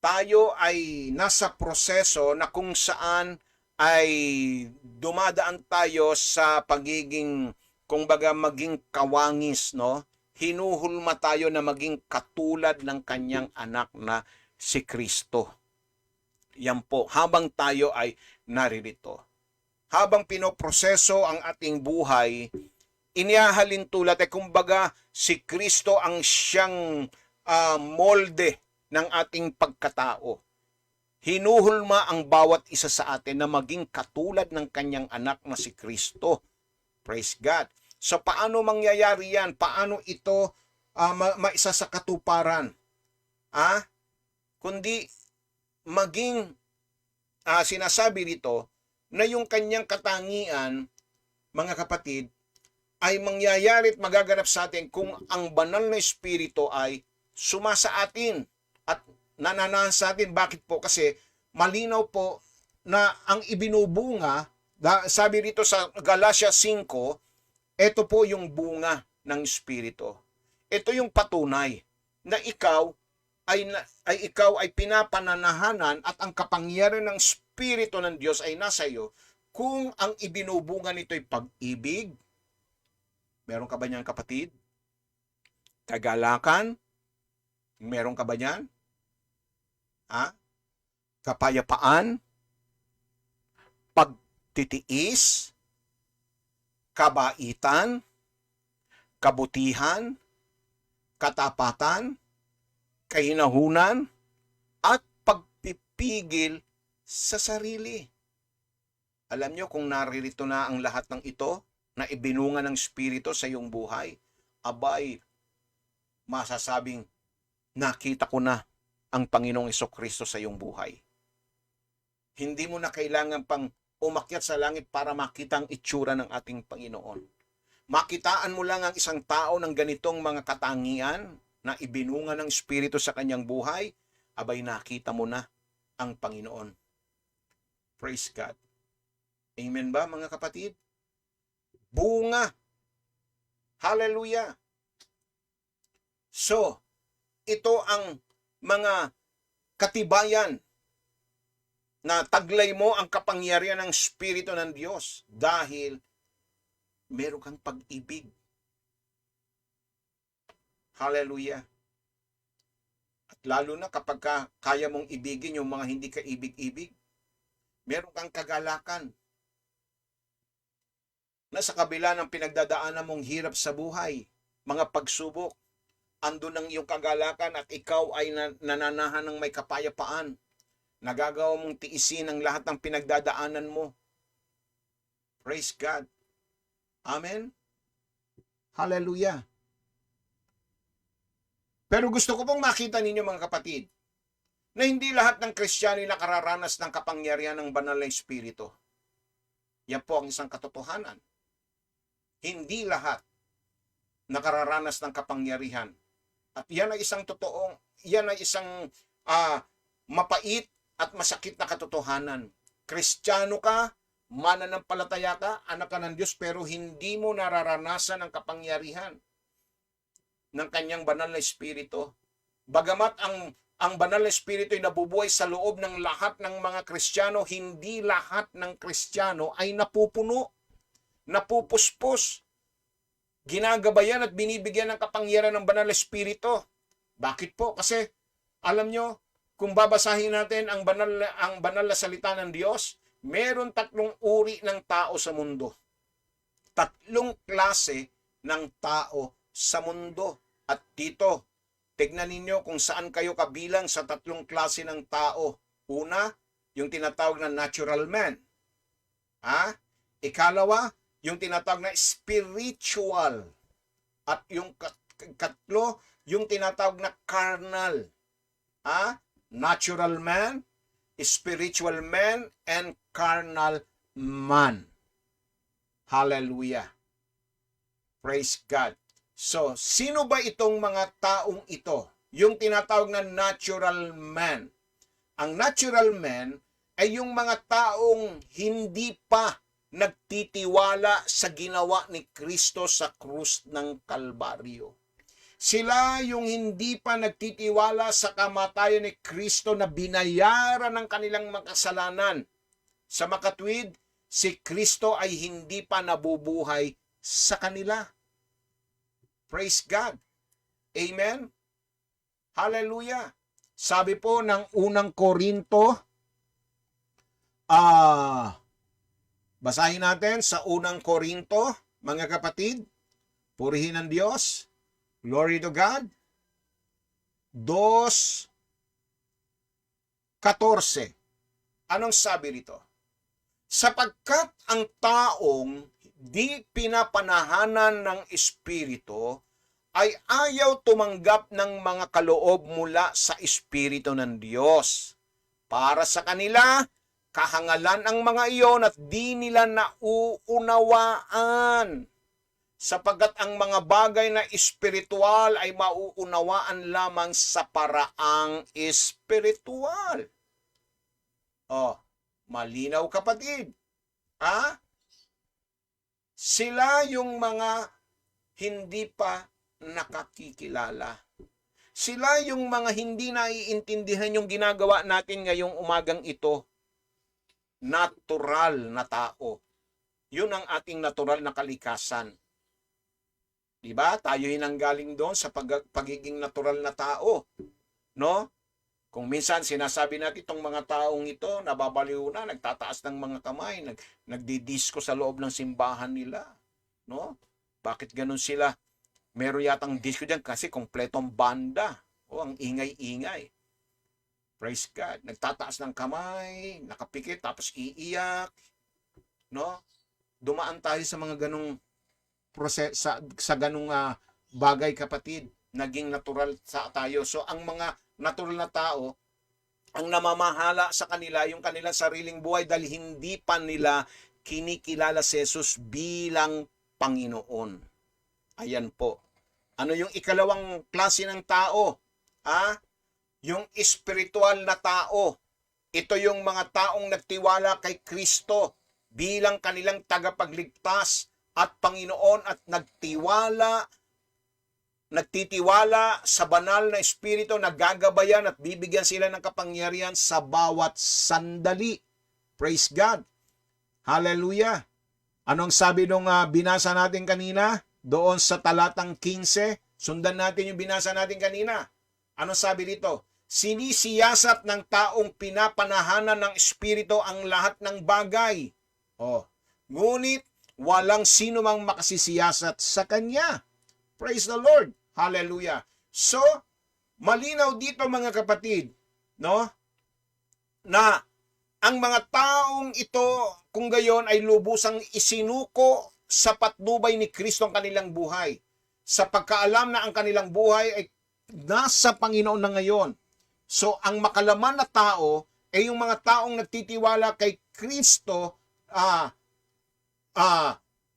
Tayo ay nasa proseso na kung saan ay dumadaan tayo sa pagiging, kumbaga maging kawangis, no? Hinuhulma tayo na maging katulad ng kanyang anak na si Kristo. Yan po, habang tayo ay naririto. Habang pinoproseso ang ating buhay, inihahalin tulad ay kumbaga si Kristo ang siyang molde ng ating pagkatao. Hinuhulma ang bawat isa sa atin na maging katulad ng kanyang anak na si Kristo. Praise God. So paano mangyayari yan? Paano ito maisa sa katuparan? Kundi maging sinasabi dito na yung kanyang katangian, mga kapatid, ay mangyayari at magaganap sa atin kung ang banal na espiritu ay sumasa atin at nananahan sa atin. Bakit po? Kasi malinaw po na ang ibinubunga, sabi rito sa Galatia 5, ito po yung bunga ng espiritu. Ito yung patunay na ikaw ay pinapananahanan at ang kapangyarihan ng espiritu ng Diyos ay nasa iyo kung ang ibinubunga nito ay pag-ibig. Meron ka ba niyan, kapatid? Kagalakan? Meron ka ba niyan? Kapayapaan? Pagtitiis? Kabaitan? Kabutihan? Katapatan? Kahinahunan? At pagpipigil sa sarili. Alam nyo kung naririto na ang lahat ng ito na ibinunga ng Espiritu sa iyong buhay, abay, masasabing nakita ko na ang Panginoong Jesucristo sa iyong buhay. Hindi mo na kailangan pang umakyat sa langit para makita ang itsura ng ating Panginoon. Makitaan mo lang ang isang tao ng ganitong mga katangian na ibinunga ng Espiritu sa kanyang buhay, abay nakita mo na ang Panginoon. Praise God. Amen ba mga kapatid? Bunga. Hallelujah. So, ito ang mga katibayan na taglay mo ang kapangyarihan ng Espiritu ng Diyos dahil meron kang pag-ibig. Hallelujah. At lalo na kapag kaya mong ibigin yung mga hindi ka ibig-ibig, meron kang kagalakan na sa kabila ng pinagdadaanan mong hirap sa buhay, mga pagsubok, andun ang iyong kagalakan at ikaw ay nananahan ng may kapayapaan. Nagagawa mong tiisin ang lahat ng pinagdadaanan mo. Praise God. Amen? Hallelujah. Pero gusto ko pong makita ninyo mga kapatid, na hindi lahat ng Kristiyano ay nakararanas ng kapangyarihan ng banal na Espiritu. Yan po ang isang katotohanan. Hindi lahat nakararanas ng kapangyarihan. At yan ay isang mapait at masakit na katotohanan. Kristiyano ka, mananampalataya ka, anak ka ng Diyos, pero hindi mo nararanasan ang kapangyarihan ng kanyang banal na Espiritu. Bagamat ang banal na espiritu ay nabubuhay sa loob ng lahat ng mga Kristiyano, hindi lahat ng Kristiyano ay napupuno, napupuspos, ginagabayan at binibigyan ng kapangyarihan ng banal na espiritu. Bakit po? Kasi alam nyo, kung babasahin natin ang banal na salita ng Diyos, meron 3 uri ng tao sa mundo. 3 klase ng tao sa mundo. At dito, tignan ninyo kung saan kayo kabilang sa 3 klase ng tao. Una, yung tinatawag na natural man. Ikalawa, yung tinatawag na spiritual. At yung katlo, yung tinatawag na carnal. Natural man, spiritual man, and carnal man. Hallelujah. Praise God. So, sino ba itong mga taong ito? Yung tinatawag na natural man. Ang natural man ay yung mga taong hindi pa nagtitiwala sa ginawa ni Kristo sa krus ng Kalbaryo. Sila yung hindi pa nagtitiwala sa kamatayan ni Kristo na binayaran ng kanilang makasalanan. Sa makatwid, si Kristo ay hindi pa nabubuhay sa kanila. Praise God. Amen. Hallelujah. Sabi po ng unang Korinto, basahin natin sa unang Korinto, mga kapatid, purihin ang Diyos. Glory to God. 2:14. Anong sabi rito? Sapagkat ang taong di pinapanahanan ng Espiritu ay ayaw tumanggap ng mga kaloob mula sa Espiritu ng Diyos. Para sa kanila, kahangalan ang mga iyon at di nila nauunawaan. Sapagkat ang mga bagay na espiritual ay mauunawaan lamang sa paraang espiritual. Malinaw kapatid. Sila yung mga hindi pa nakakikilala. Sila yung mga hindi naiintindihan yung ginagawa natin ngayong umagang ito. Natural na tao. Yun ang ating natural na kalikasan. Diba? Tayo hinanggaling doon sa pagiging natural na tao. No? Kung minsan sinasabi natin itong mga taong ito, nababaliw na, nagtataas ng mga kamay, nagdidisco sa loob ng simbahan nila. No? Bakit ganun sila? Meron yatang disco dyan kasi kompletong banda. Ang ingay-ingay. Praise God. Nagtataas ng kamay, nakapikit, tapos iiyak. No? Dumaan tayo sa mga ganung sa ganung bagay kapatid. Naging natural sa tayo. So ang mga natural na tao, ang namamahala sa kanila, yung kanilang sariling buhay dahil hindi pa nila kinikilala si Jesus bilang Panginoon. Ayan po. Ano yung ikalawang klase ng tao? Yung espiritual na tao. Ito yung mga taong nagtiwala kay Kristo bilang kanilang tagapagligtas at Panginoon at nagtitiwala sa banal na espiritu na gagabayan at bibigyan sila ng kapangyarihan sa bawat sandali. Praise God. Hallelujah. Anong sabi nung binasa natin kanina? Doon sa talatang 15, sundan natin yung binasa natin kanina. Anong sabi dito? Sinisiyasat ng taong pinapanahanan ng espiritu ang lahat ng bagay. Ngunit walang sino mang makasisiyasat sa kanya. Praise the Lord. Hallelujah. So, malinaw dito mga kapatid, no? Na ang mga taong ito, kung gayon ay lubusang isinuko sa patnubay ni Kristo ang kanilang buhay. Sa pagkaalam na ang kanilang buhay ay nasa Panginoon na ngayon. So, ang makalaman na tao ay yung mga taong nagtitiwala kay Kristo,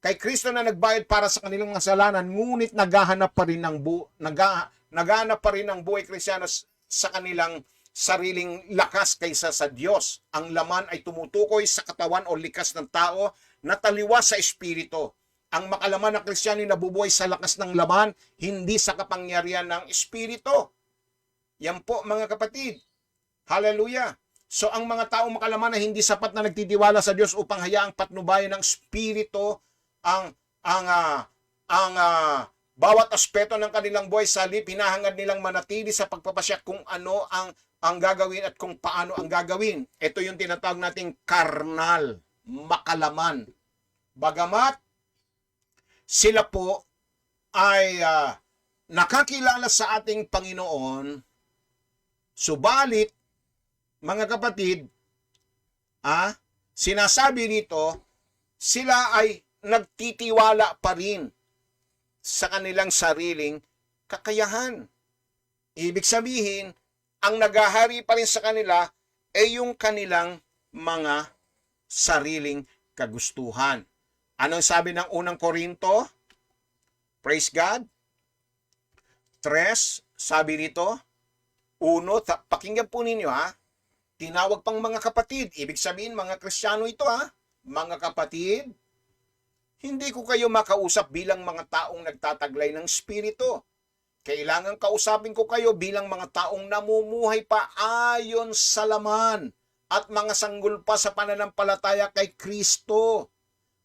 kay Kristo na nagbayad para sa kanilang kasalanan, ngunit naghahanap pa rin ng buhay Kristiyano sa kanilang sariling lakas kaysa sa Diyos. Ang laman ay tumutukoy sa katawan o likas ng tao na taliwas sa espiritu. Ang makalaman na Kristiyano ay nabubuhay sa lakas ng laman, hindi sa kapangyarihan ng espiritu. Yan po mga kapatid. Hallelujah. So ang mga taong makalaman na hindi sapat na nagtitiwala sa Diyos upang hayaang patnubayan ng Espiritu ang ang ah, bawat aspeto ng kanilang buhay, sa halip hinahangad nilang manatili sa pagpapasya kung ano ang gagawin at kung paano ang gagawin. Ito yung tinatawag nating karnal, makalaman. Bagamat sila po ay nakakilala sa ating Panginoon, subalit mga kapatid, sinasabi dito, sila ay nagtitiwala pa rin sa kanilang sariling kakayahan. Ibig sabihin, ang naghahari pa rin sa kanila ay yung kanilang mga sariling kagustuhan. Anong sabi ng unang Korinto? Praise God. 3, sabi dito, 1, pakinggan po ninyo tinawag pang mga kapatid. Ibig sabihin, mga Kristiyano ito Mga kapatid, hindi ko kayo makausap bilang mga taong nagtataglay ng Espiritu. Kailangan kausapin ko kayo bilang mga taong namumuhay pa ayon sa laman at mga sanggol pa sa pananampalataya kay Kristo.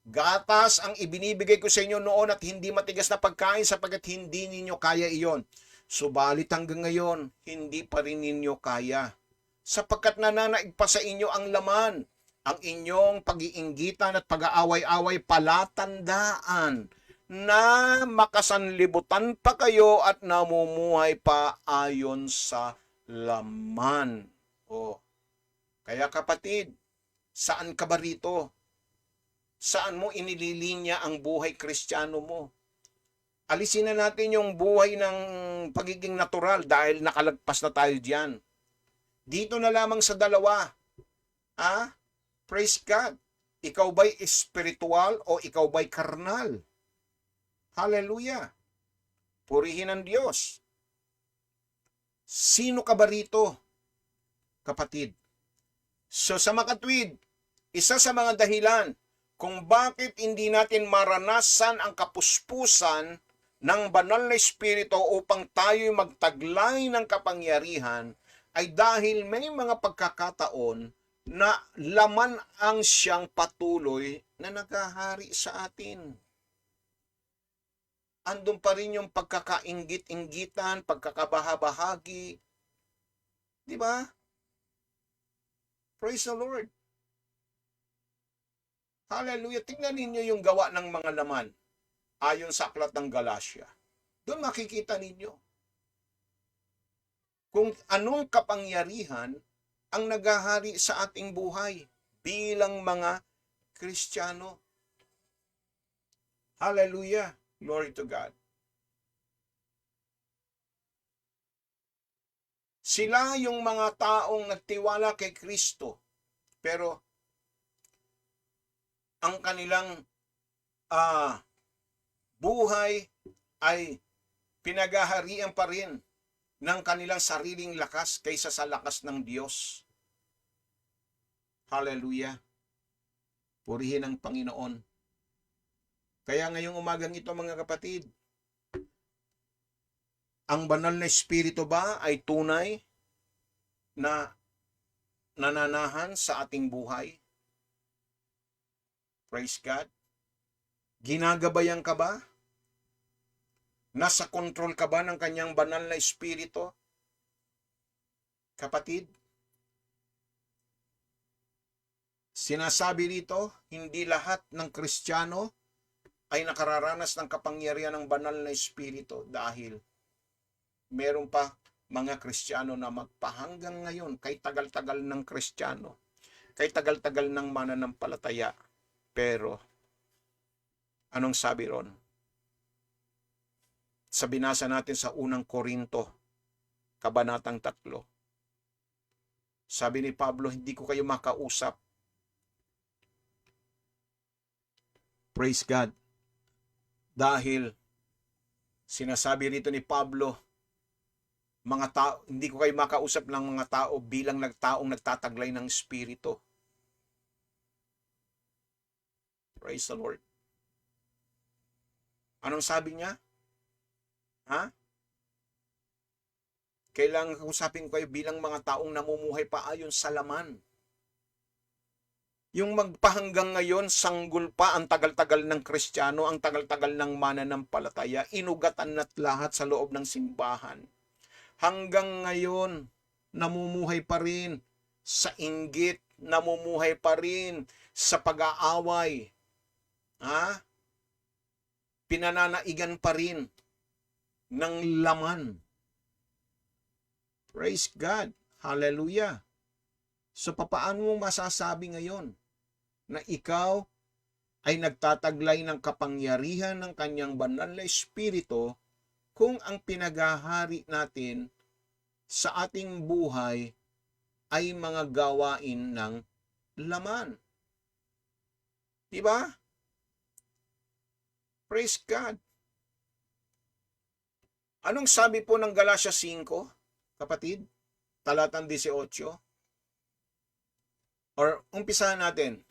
Gatas ang ibinibigay ko sa inyo noon at hindi matigas na pagkain sapagkat hindi ninyo kaya iyon. Subalit hanggang ngayon, hindi pa rin ninyo kaya. Sapagkat nananaig pa sa inyo ang laman, ang inyong pag-iinggitan at pag-aaway-away palatandaan na makasanlibutan pa kayo at namumuhay pa ayon sa laman. Kaya kapatid, saan ka ba rito? Saan mo inililinya ang buhay Kristiyano mo? Alisin na natin yung buhay ng pagiging natural dahil nakalagpas na tayo diyan. Dito na lamang sa dalawa. Praise God. Ikaw ba'y espiritual o ikaw ba'y karnal? Hallelujah. Purihin ang Diyos. Sino ka ba rito, kapatid? So sa makatwid, isa sa mga dahilan kung bakit hindi natin maranasan ang kapuspusan ng banal na Espiritu upang tayo'y magtaglay ng kapangyarihan ay dahil may mga pagkakataon na laman ang siyang patuloy na naghahari sa atin. Andun pa rin yung pagkakainggit-inggitan, pagkakabahabahagi. Di ba? Praise the Lord. Hallelujah. Tingnan ninyo yung gawa ng mga laman ayon sa aklat ng Galatia. Doon makikita ninyo kung anong kapangyarihan ang naghahari sa ating buhay bilang mga Kristiyano. Hallelujah. Glory to God. Sila yung mga taong nagtiwala kay Kristo, pero ang kanilang buhay ay pinagaharian pa rin ng kanilang sariling lakas kaysa sa lakas ng Diyos. Hallelujah. Purihin ang Panginoon. Kaya ngayong umagang ito mga kapatid, ang banal na Espiritu ba ay tunay na nananahan sa ating buhay? Praise God. Ginagabayan ka ba? Nasa kontrol ka ba ng kanyang banal na Espiritu? Kapatid, sinasabi dito, hindi lahat ng Kristiyano ay nakararanas ng kapangyarihan ng banal na Espiritu dahil meron pa mga Kristiyano na magpahanggang ngayon kay tagal-tagal ng Kristiyano, kay tagal-tagal ng mananampalataya. Pero, anong sabi ron? Sa binasa natin sa unang Korinto, kabanatang 3. Sabi ni Pablo, hindi ko kayo makausap. Praise God. Dahil, sinasabi rito ni Pablo, mga tao, hindi ko kayo makausap ng mga tao bilang taong nagtataglay ng Espiritu. Praise the Lord. Anong sabi niya? Kailangan kausapin ko kayo bilang mga taong namumuhay pa ayon sa laman. Yung magpahanggang ngayon, sanggol pa ang tagal-tagal ng Kristiyano, ang tagal-tagal ng mananampalataya, inugatan na't lahat sa loob ng simbahan. Hanggang ngayon, namumuhay pa rin sa inggit, namumuhay pa rin sa pag-aaway. Pinananaigan pa rin ng laman. Praise God. Hallelujah. So, papaano mo masasabi ngayon na ikaw ay nagtataglay ng kapangyarihan ng kanyang banal na espiritu kung ang pinagahari natin sa ating buhay ay mga gawain ng laman? Diba? Praise God. Anong sabi po ng Galatia 5, kapatid? Talatang 18. Or umpisahan natin.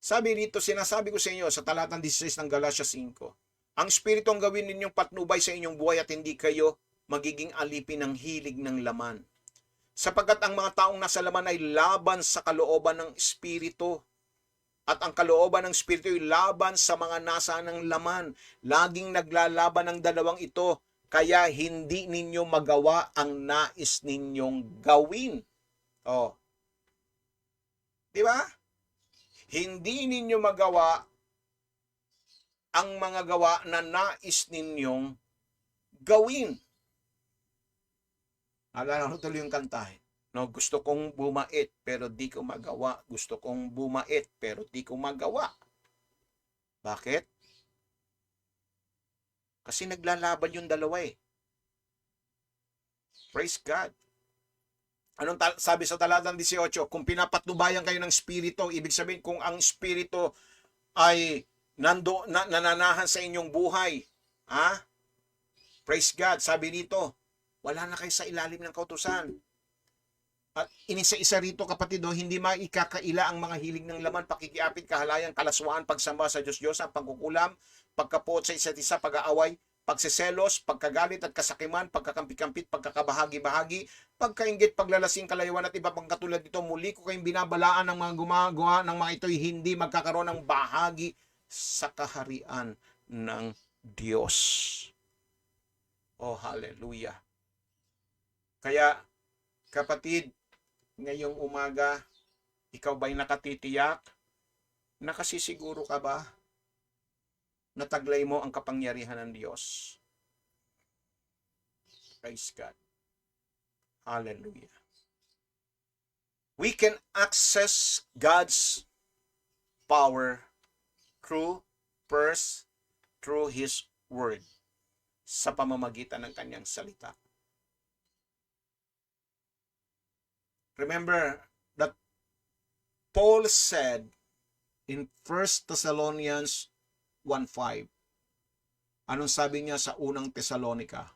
Sabi rito, sinasabi ko sa inyo sa talatang 16 ng Galatia 5, ang Espiritu ang gawin ninyong patnubay sa inyong buhay at hindi kayo magiging alipin ng hilig ng laman. Sapagkat ang mga taong nasa laman ay laban sa kalooban ng Espiritu. At ang kalooban ng Espiritu ay laban sa mga nasa ng laman. Laging naglalaban ang dalawang ito, kaya hindi ninyo magawa ang nais ninyong gawin. Oh. Di ba? Hindi ninyo magawa ang mga gawa na nais ninyong gawin. Alala ko tuloy yung kantahin. No, gusto kong bumait pero di ko magawa. Gusto kong bumait pero di ko magawa. Bakit? Kasi naglalaban yung dalawa eh. Praise God. Anong sabi sa talatang 18? Kung pinapatnubayan kayo ng Espiritu, ibig sabihin kung ang Espiritu ay nananahan sa inyong buhay. Praise God. Sabi dito, wala na kayo sa ilalim ng kautusan. At inisa-isa rito kapatid, hindi maikakaila ang mga hilig ng laman, pakikiapit, kahalayan, kalaswaan, pagsamba sa Diyos-Diyosan, pagkukulam, pagkapuot sa isa't isa, pag-aaway, pagseselos, pagkagalit at kasakiman, pagkakampi-kampit, pagkakabahagi-bahagi, pagkainggit, paglalasing, kalayuan at iba pang katulad dito. Muli ko kayong binabalaan ng mga gumagawa ng mga ito'y hindi magkakaroon ng bahagi sa kaharian ng Diyos. Oh, hallelujah. Kaya, kapatid, ngayong umaga, ikaw ba'y nakatitiyak? Nakasisiguro ka ba? Nataglay mo ang kapangyarihan ng Diyos. Praise God. Hallelujah. We can access God's power through His Word sa pamamagitan ng kanyang salita. Remember that Paul said in 1 Thessalonians 1:5. Anong sabi niya sa unang Tesalonika?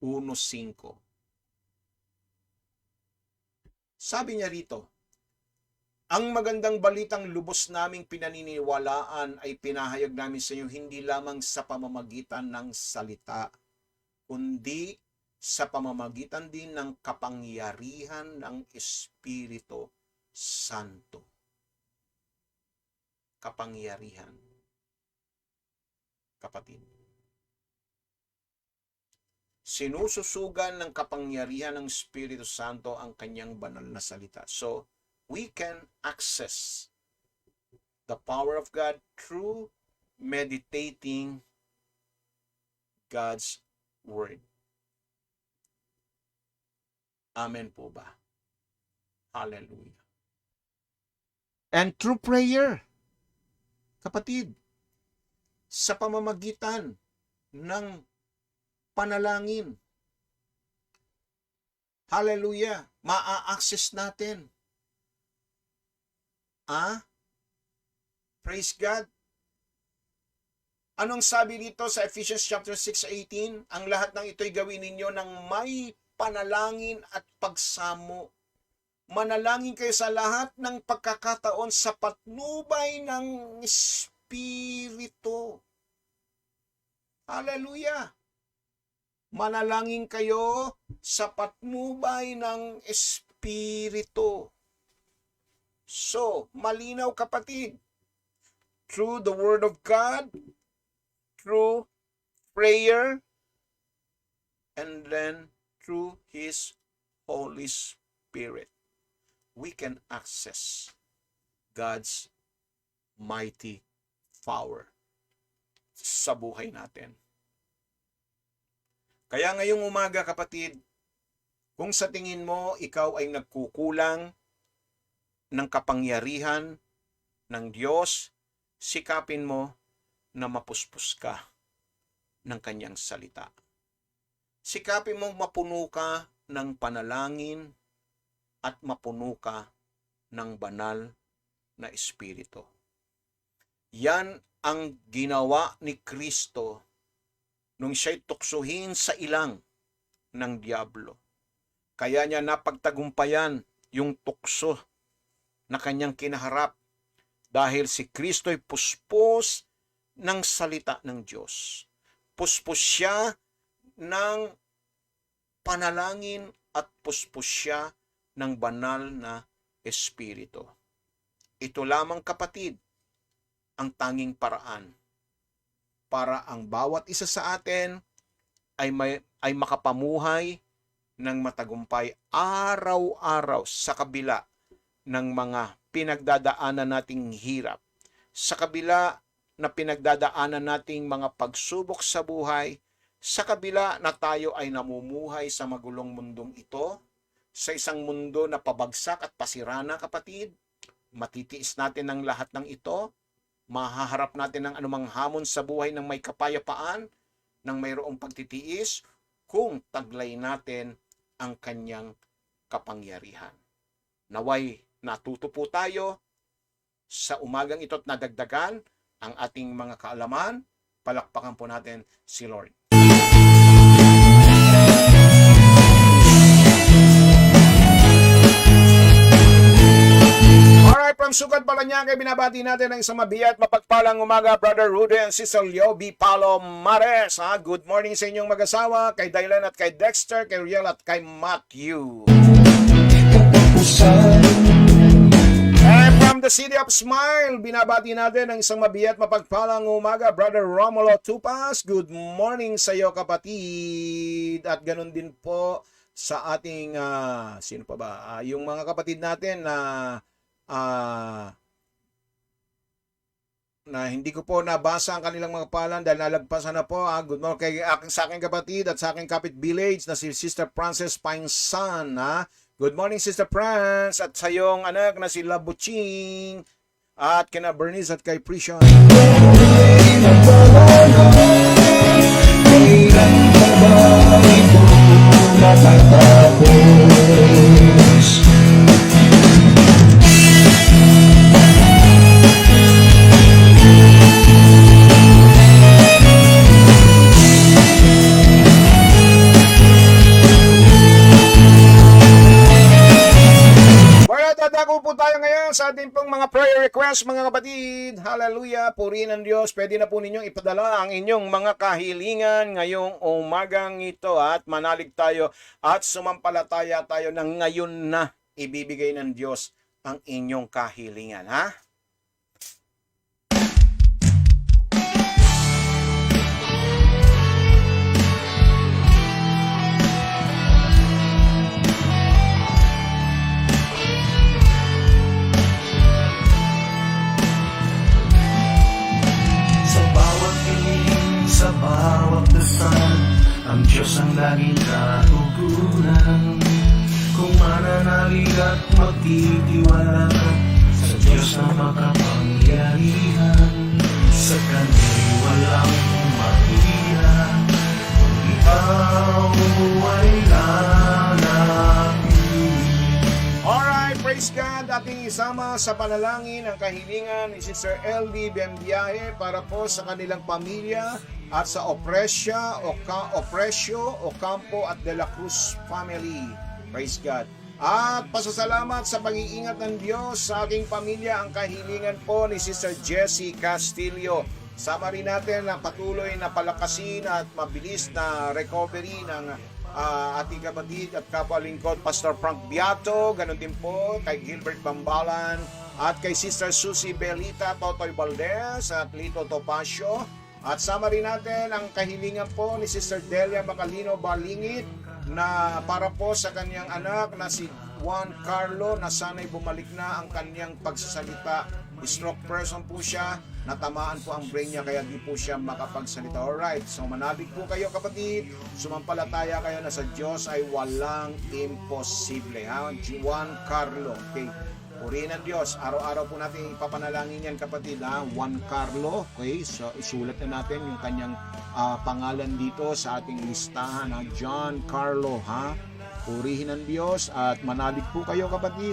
1:5. Sabi niya rito, ang magandang balitang lubos naming pinaniniwalaan ay pinahayag namin sa iyo hindi lamang sa pamamagitan ng salita, kundi sa pamamagitan din ng kapangyarihan ng Espiritu Santo. Kapangyarihan. Kapatid. Sinususugan ng kapangyarihan ng Espiritu Santo ang kanyang banal na salita. So, we can access the power of God through meditating God's Word. Amen po ba? Hallelujah. And through prayer, kapatid, sa pamamagitan ng panalangin, hallelujah, maa-access natin. Praise God. Anong sabi dito sa Ephesians chapter 6:18? Ang lahat ng ito'y gawin ninyo ng may panalangin at pagsamo. Manalangin kayo sa lahat ng pagkakataon sa patnubay ng Espiritu. Hallelujah! Manalangin kayo sa patnubay ng Espiritu. So, malinaw kapatid, through the Word of God, through prayer, and then through His Holy Spirit, we can access God's mighty power sa buhay natin. Kaya ngayong umaga kapatid, kung sa tingin mo ikaw ay nagkukulang ng kapangyarihan ng Diyos, sikapin mo na mapuspos ka ng kanyang salita. Sikapin mo mapuno ka ng panalangin at mapuno ka ng banal na Espiritu. Yan ang ginawa ni Kristo nung siya'y tuksuhin sa ilang ng Diablo. Kaya niya napagtagumpayan yung tukso na kanyang kinaharap dahil si Kristo'y puspos ng salita ng Diyos. Puspos siya ng panalangin at puspos siya ng banal na Espiritu. Ito lamang kapatid ang tanging paraan para ang bawat isa sa atin ay makapamuhay ng matagumpay araw-araw sa kabila ng mga pinagdadaanan nating hirap, sa kabila na pinagdadaanan nating mga pagsubok sa buhay, sa kabila na tayo ay namumuhay sa magulong mundong ito, sa isang mundo na pabagsak at pasirana kapatid, matitiis natin ang lahat ng ito, mahaharap natin ang anumang hamon sa buhay ng may kapayapaan, ng mayroong pagtitiis, kung taglay natin ang kanyang kapangyarihan. Naway natuto po tayo sa umagang ito at nadagdagan ang ating mga kaalaman. Palakpakan po natin si Lord. Alright, from Sukat Palanyake, binabati natin ang isang mabiyak mapagpalang umaga, Brother Rudy and Sister Leo B. Palomares. Good morning sa inyong mag-asawa, kay Dylan at kay Dexter, kay Riel at kay Matthew. And from the City of Smile, binabati natin ang isang mabiyak mapagpalang umaga, Brother Romulo Tupas. Good morning sa iyo kapatid. At ganun din po sa ating, sino pa ba? Yung mga kapatid natin na hindi ko po nabasa ang kanilang mga palan dahil nalagpasan na po. Good morning sa aking kapatid at sa aking kapit village na si Sister Frances Painsan. Good morning, Sister Franz, at sa iyong anak na si Labuching, at kina Bernice at kay Precious. Dadako po tayo ngayon sa ating pong mga prayer request, mga kapatid. Hallelujah, purihin ang Diyos. Pwede na po ninyong ipadala ang inyong mga kahilingan ngayong umagang ito at manalig tayo at sumampalataya tayo na ngayon na ibibigay ng Diyos ang inyong kahilingan. Sa bawat dasal, ang Diyos ang laging katugunan. Kung mananalig at magtitiwala ka sa Diyos na makapangyarihan, sa Kanya'y walang mahiya, kung ikaw ay lalapit. Alright, praise God. Ating isama sa panalangin ang kahilingan ni Sister LD Bembiahe para po sa kanilang pamilya at sa Opresya, Opresyo, Ocampo at De La Cruz family. Praise God. At pasasalamat sa pag-iingat ng Diyos sa aking pamilya ang kahilingan po ni Sister Jessie Castillo Sama rin natin ang patuloy na palakasin at mabilis na recovery ng ating kapatid at kapwa lingkod Pastor Frank Beato, ganun din po kay Gilbert Bambalan at kay Sister Susie Belita, Totoy Valdez at Lito Topacio. At sama rin natin ang kahilingan po ni Sister Delia Macalino Balingit na para po sa kanyang anak na si Juan Carlo na sana'y bumalik na ang kanyang pagsasalita. Stroke person po siya, natamaan po ang brain niya kaya di po siya makapagsalita. Alright, so manabig po kayo kapatid, sumampalataya kayo na sa Diyos ay walang imposible. Juan Carlo, okay? Purihin ang Diyos. Araw-araw po natin ipapanalangin yan kapatid. Juan Carlo, okay? So isulat na natin yung kanyang pangalan dito sa ating listahan. John Carlo, Purihin ang Diyos at manabig po kayo kapatid.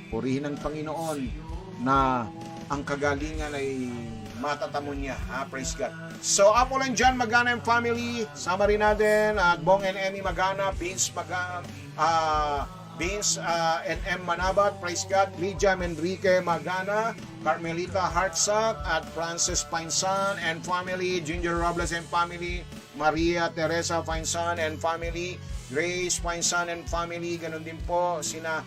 Purihin ang Panginoon na ang kagalingan ay matatamo niya. Praise God. So, Apple and John Magana and family, sama rin natin at Bong and Emmy Magana, Vince Magana, Vince and M. Manabat, praise God, Lydia Enrique Magana, Carmelita Hartsack at Francis Painsan and family, Ginger Robles and family, Maria Teresa Painsan and family, Grace Painsan and family, ganun din po sina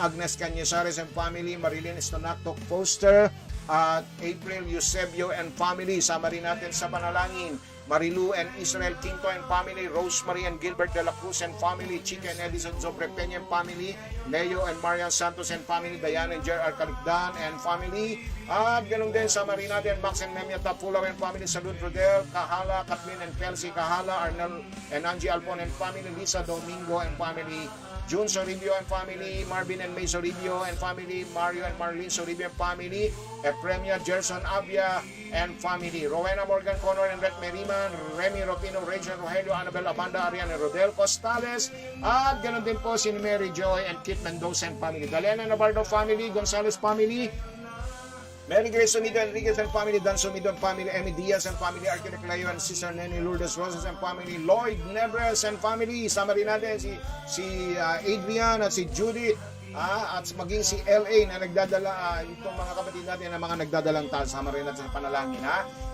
Agnes Cañizares and family, Marilyn Estonatok Poster, at April Eusebio and family, sama rin natin sa panalangin, Marilu and Israel Quinto and family, Rosemary and Gilbert de la Cruz and family, Chica and Edison Zobre Peña and family, Leo and Marian Santos and family, Diane and Gerard Caligdan and family, at ganun din sama rin natin Max and Nemia Tapulaw and family, Salud Rodel, Kahala, Kathleen and Kelsey Kahala, Arnel and Angie Alpon and family, Lisa Domingo and family, June Soribio and family, Marvin and May Soribio and family, Mario and Marlene Soribio and family, Epremia Gerson Abia and family, Rowena Morgan Conor and Ret Meriman, Remy Rotino, Rachel Rogelio, Annabel Abanda, Arian and Rodel Costales, at ganun din po si Mary Joy and Kit Mendoza and family, Galena Navardo family, Gonzales family, Mary Grace Sumido Enriquez and family, Dan Sumido and family, Emmy Diaz and family, Architect Leo and Sister Nenny Lourdes Roses and family, Lloyd Nebres and family, sama rin natin si Adrian at si Judith, at maging si LA na nagdadala, itong mga kapatid natin na mga nagdadalang tal, sama rin natin sa panalangin.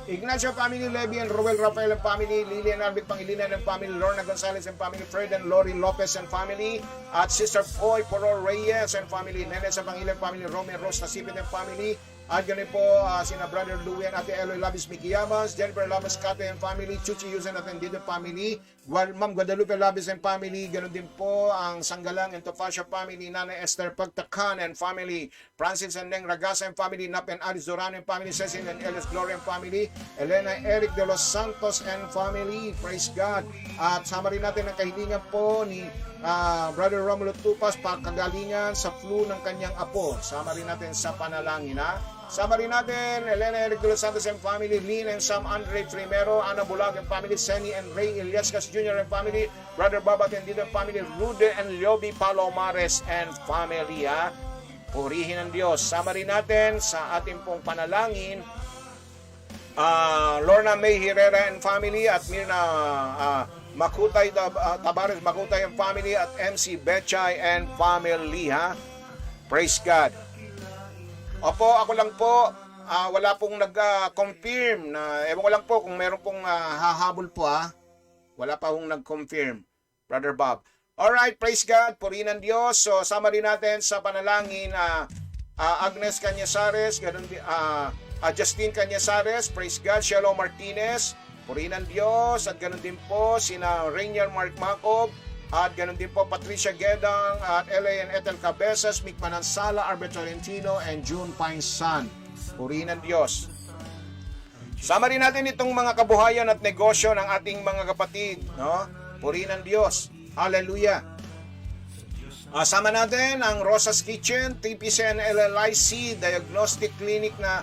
Ignacio family, Levy and Roel Rafael and family, Lilian Arbit Pangilinan and family, Lorna Gonzalez and family, Fred and Lori Lopez and family, at Sister Foy Poror Reyes and family, Nene sa Pangilan family, Romy Rose Nasipit and family, at ganun po sina Brother Louie and Ate Eloy Labis Mikiyamas, Jennifer Labis Kate and family, Chuchi Yusen at Endido family, Ma'am Guadalupe Labis and family, ganun din po ang Sanggalang and Topacio family, Nana Esther Pagtakan and family, Francis and Neng Ragasa and family, Nap and Alice Duran and family, Cecil and Elias Gloria and family, Elena Eric de los Santos and family, praise God. At sama rin natin ang kahilingan po ni Brother Romulo Tupas, pagkagalingan sa flu ng kanyang apo. Sama rin natin sa panalangin. Sama rin natin Elena Eric de los Santos and family, Lynn and Sam Andre Primero, Ana Bulag and family, Senny and Ray Iliascas Jr. and family, Brother Babat and Dito and family, Rude and Liobi Palomares and family. Purihin ang Diyos. Sama rin natin sa ating pong panalangin Lorna May Herrera and family at Mirna Makutay Tabares Makutay and family at MC Bechay and family. Praise God. Opo, ako lang po, wala pong nag-confirm na, ewan ko lang po kung meron pong hahabol po wala pa pong nag-confirm, Brother Bob. Alright, praise God, purihin ang Diyos. So, sama rin natin sa panalangin Agnes Cañizares, ganun din, Justine Cañizares, praise God, Shelo Martinez, purihin ang Diyos, at ganun din po sina Rainier Mark Macob, at ganun din po Patricia Gedang, at L.A. and Ethel Cabezas, Mick Manansala, Arbet Tolentino, and June Painsan. Purihin ang Diyos. Sama rin natin itong mga kabuhayan at negosyo ng ating mga kapatid. No? Purihin ang Diyos. Hallelujah. Sama natin ang Rosa's Kitchen, TPCN LLIC, Diagnostic Clinic na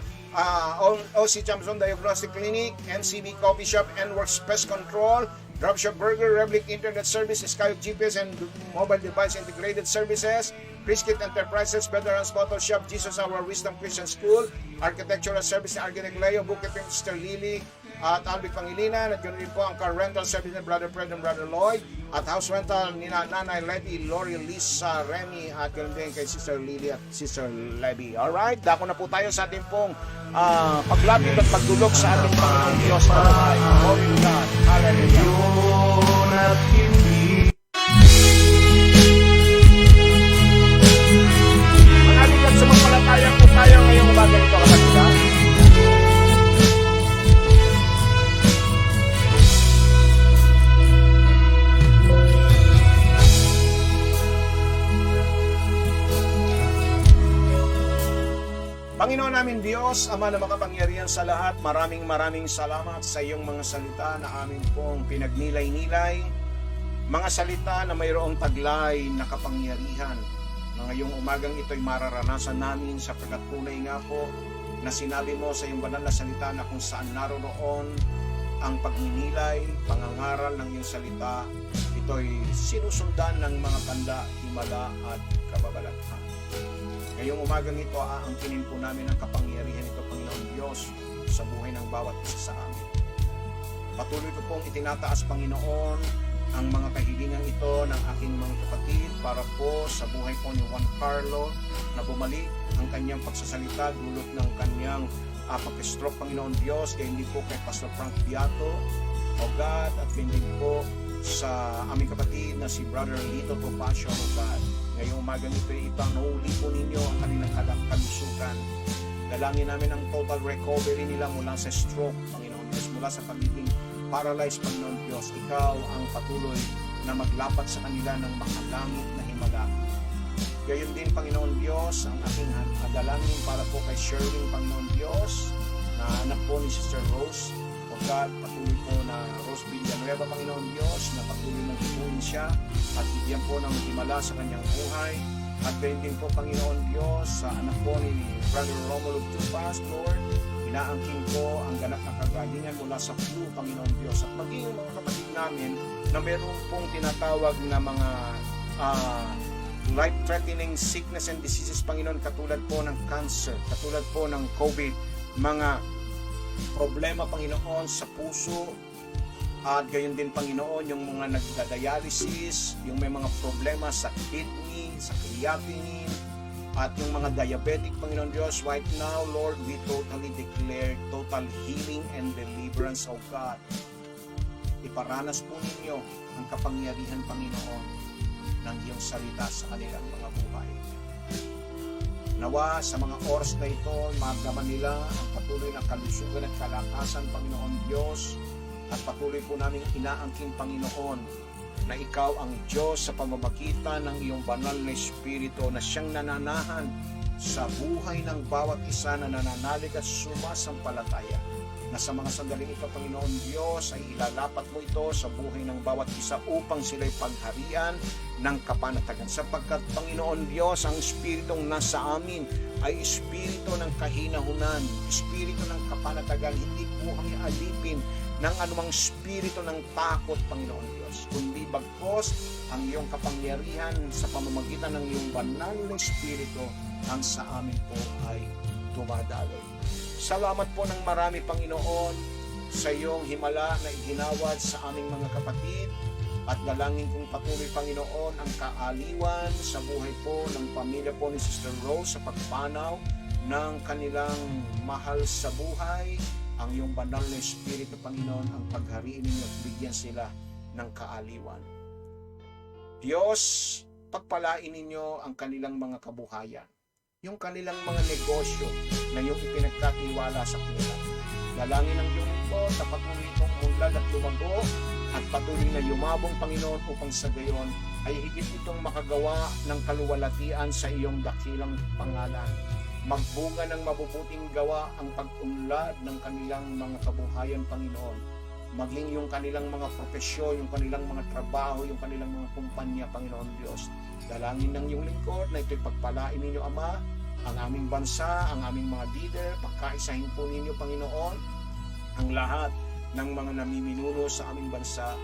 OC Chamson Diagnostic Clinic, NCB Coffee Shop, NWorks Pest Control, Dropshop Burger, Reblick Internet Service, Skype GPS and Mobile Device Integrated Services, Criskit Enterprises, Veterans Photo Shop, Jesus Our Wisdom Christian School, Architectural Service ni Architect Leo, Bookkeeping Sister Lily, at Albic Pangilinan, at ganoon din po ang car rental service ni Brother Fred and Brother Lloyd, at house rental ni Nanay Letty, Lori, Lisa, Remy, at ganoon din kay Sister Lily at Sister Levy. Alright, dako na po tayo sa ating pong paglapit at pagdulog sa ating Panginoon Diyos na buhay. Glory to God. Hallelujah. Yun at hindi Manalig at sumampalataya po tayo ngayong umaga nito, kapatid. Panginoon namin Diyos, Ama na makapangyarihan sa lahat, maraming salamat sa iyong mga salita na amin pong pinagnilay-nilay, mga salita na mayroong taglay na kapangyarihan. Na ngayong umagang ito'y mararanasan namin sapagkat tunay nga po na sinabi mo sa iyong banal na salita na kung saan naroon ang pagninilay, pangangaral ng iyong salita, ito'y sinusundan ng mga tanda, himala at kababalaghan. Ngayong umagang ito, aangkinin po namin ang kapangyarihan nito, Panginoon Diyos, sa buhay ng bawat isa sa amin. Patuloy ko pong itinataas, Panginoon, ang mga kahilingan ito ng aking mga kapatid para po sa buhay po ni Juan Carlo na bumalik ang kanyang pagsasalita dulot ng kanyang pag-stroke, Panginoon Diyos, kaya hindi po kay Pastor Frank Piato, O God, at hindi po sa aming kapatid na si Brother Lito Topacio, O God. Ngayong umagang ito ay ipanuli po ninyo ang kanilang kalusugan. Dalangin namin ang total recovery nila mula sa stroke, Panginoon Diyos, mula sa pagiging paralyzed, Panginoon Diyos. Ikaw ang patuloy na maglapat sa kanila ng makalangit na himala. Gayon din, Panginoon Diyos, ang aking dalangin para po kay Sherwin, Panginoon Diyos, na anak po ni Sister Rose. O God, patuloy po na Rose Villanueva, Panginoon Diyos, na patuloy na tutuin siya at bigyan po ng himala sa kanyang buhay. At gayon din po, Panginoon Diyos, sa anak po ni Brother Romulo Tupas, Lord, inaangkin ko ang ganap na kagalingan mula sa flu, Panginoon Diyos. At maging mga kapatid namin na meron pong tinatawag na mga life-threatening sickness and diseases, Panginoon, katulad po ng cancer, katulad po ng COVID, mga problema, Panginoon, sa puso, at gayon din, Panginoon, yung mga nagda-dialysis, yung may mga problema sa kidney, sa creatinine, at yung mga diabetic, Panginoon Diyos, right now, Lord, we totally declare total healing and deliverance, O God. Iparanas po ninyo ang kapangyarihan, Panginoon, ng iyong salita sa kanilang mga buhay. Nawa sa mga oras na ito, magdaman nila ang patuloy na kalusugan at kalakasan, Panginoon Diyos, at patuloy po namin inaangkin, Panginoon, na ikaw ang Diyos sa pamamagitan ng iyong banal na Espiritu na siyang nananahan sa buhay ng bawat isa na nananalig at sumasampalataya. Na sa mga sandaling ito, Panginoon Diyos, ay ilalapat mo ito sa buhay ng bawat isa upang sila'y pagharian ng kapanatagan. Sapagkat, Panginoon Diyos, ang Espiritong nasa amin ay Espiritu ng kahinahunan, Espiritu ng kapanatagan. Hindi po kami alipin ng anumang Espiritu ng takot, Panginoon Diyos, kundi bagkos ang iyong kapangyarihan sa pamamagitan ng iyong banal na Espiritu ang sa amin po ay dumadaloy. Salamat po ng marami, Panginoon, sa iyong himala na iginawad sa aming mga kapatid, at dalangin kong patuloy, Panginoon, ang kaaliwan sa buhay po ng pamilya po ni Sister Rose sa pagpanaw ng kanilang mahal sa buhay. Ang iyong banal na Espiritu, Panginoon, ang paghariin ninyo at bigyan sila ng kaaliwan. Diyos, pagpalain ninyo ang kanilang mga kabuhayan, yung kanilang mga negosyo na yung ipinagkatiwala sa kanila. Dalangin ng iyong lingkod na patuloy itong munlad at lumago at patuloy na yumabong, Panginoon, upang sa gayon ay higit itong makagawa ng kaluwalhatian sa iyong dakilang pangalan. Magbunga ng mabubuting gawa ang pag-unlad ng kanilang mga kabuhayan, Panginoon. Maging yung kanilang mga propesyon, yung kanilang mga trabaho, yung kanilang mga kumpanya, Panginoon Diyos. Dalangin ng iyong lingkod na ito'y pagpalain ninyo, Ama, ang aming bansa, ang aming mga leader, pagkaisahin po ninyo, Panginoon, ang lahat ng mga namiminuno sa aming bansa.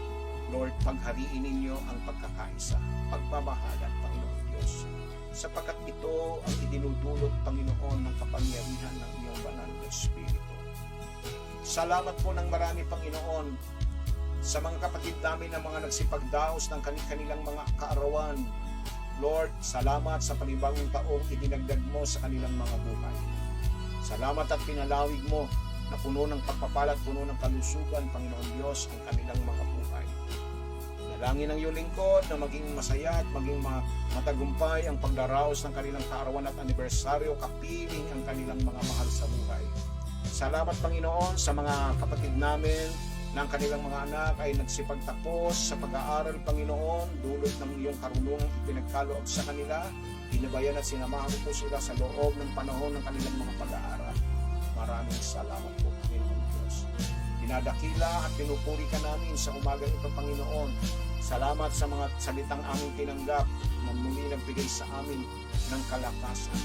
Lord, paghariin ninyo ang pagkakaisa, pagbabahalan, Panginoon Diyos. Sapagkat ito ang idinudulot, Panginoon, ng kapangyarihan ng iyong banal na Espiritu. Salamat po ng marami, Panginoon, sa mga kapatid namin na mga nagsipagdaos ng kanilang mga kaarawan. Lord, salamat sa panibagong taong idinagdag mo sa kanilang mga buhay. Salamat at pinalawig mo na puno ng pagpapala at puno ng kalusugan, Panginoon Diyos, ang kanilang mga buhay. Dalangin ng iyong lingkod na maging masaya at maging matagumpay ang pagdaraos ng kanilang kaarawan at anibersaryo, kapiling ang kanilang mga mahal sa buhay. Salamat, Panginoon, sa mga kapatid namin ng kanilang mga anak ay nagsipagtapos sa pag-aaral, Panginoon, dulot ng iyong karunungang ipinagkaloob sa kanila. Binabayan at sinamahan po sila sa loob ng panahon ng kanilang mga pag-aaral. Maraming salamat po, Panginoon Diyos. Dinadakila at pinupuri ka namin sa umagang ito, Panginoon. Salamat sa mga salitang aming tinanggap na muli nagbigay sa amin ng kalakasan.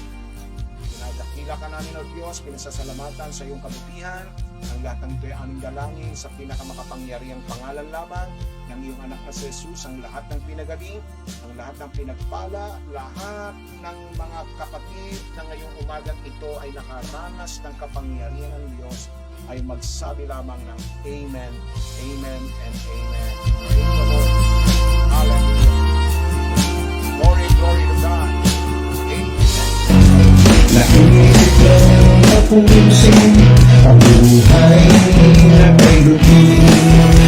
Dinadakila ka namin, O Diyos, pinasasalamatan sa iyong kabutihan. Ang lahat ng ito ay aming dalangin sa pinakamakapangyarihang pangalan lamang ng iyong anak na si Jesus. Ang lahat ng pinagaling, ang lahat ng pinagpala, lahat ng mga kapatid na ngayong umagang ito ay nakaranas ng kapangyarihan ng Diyos ay magsabi lamang ng Amen, Amen, and Amen. Praise the Lord. Hallelujah. Glory, glory to God. Amen. Naisip lang na pumisin ang buhay na kay lutin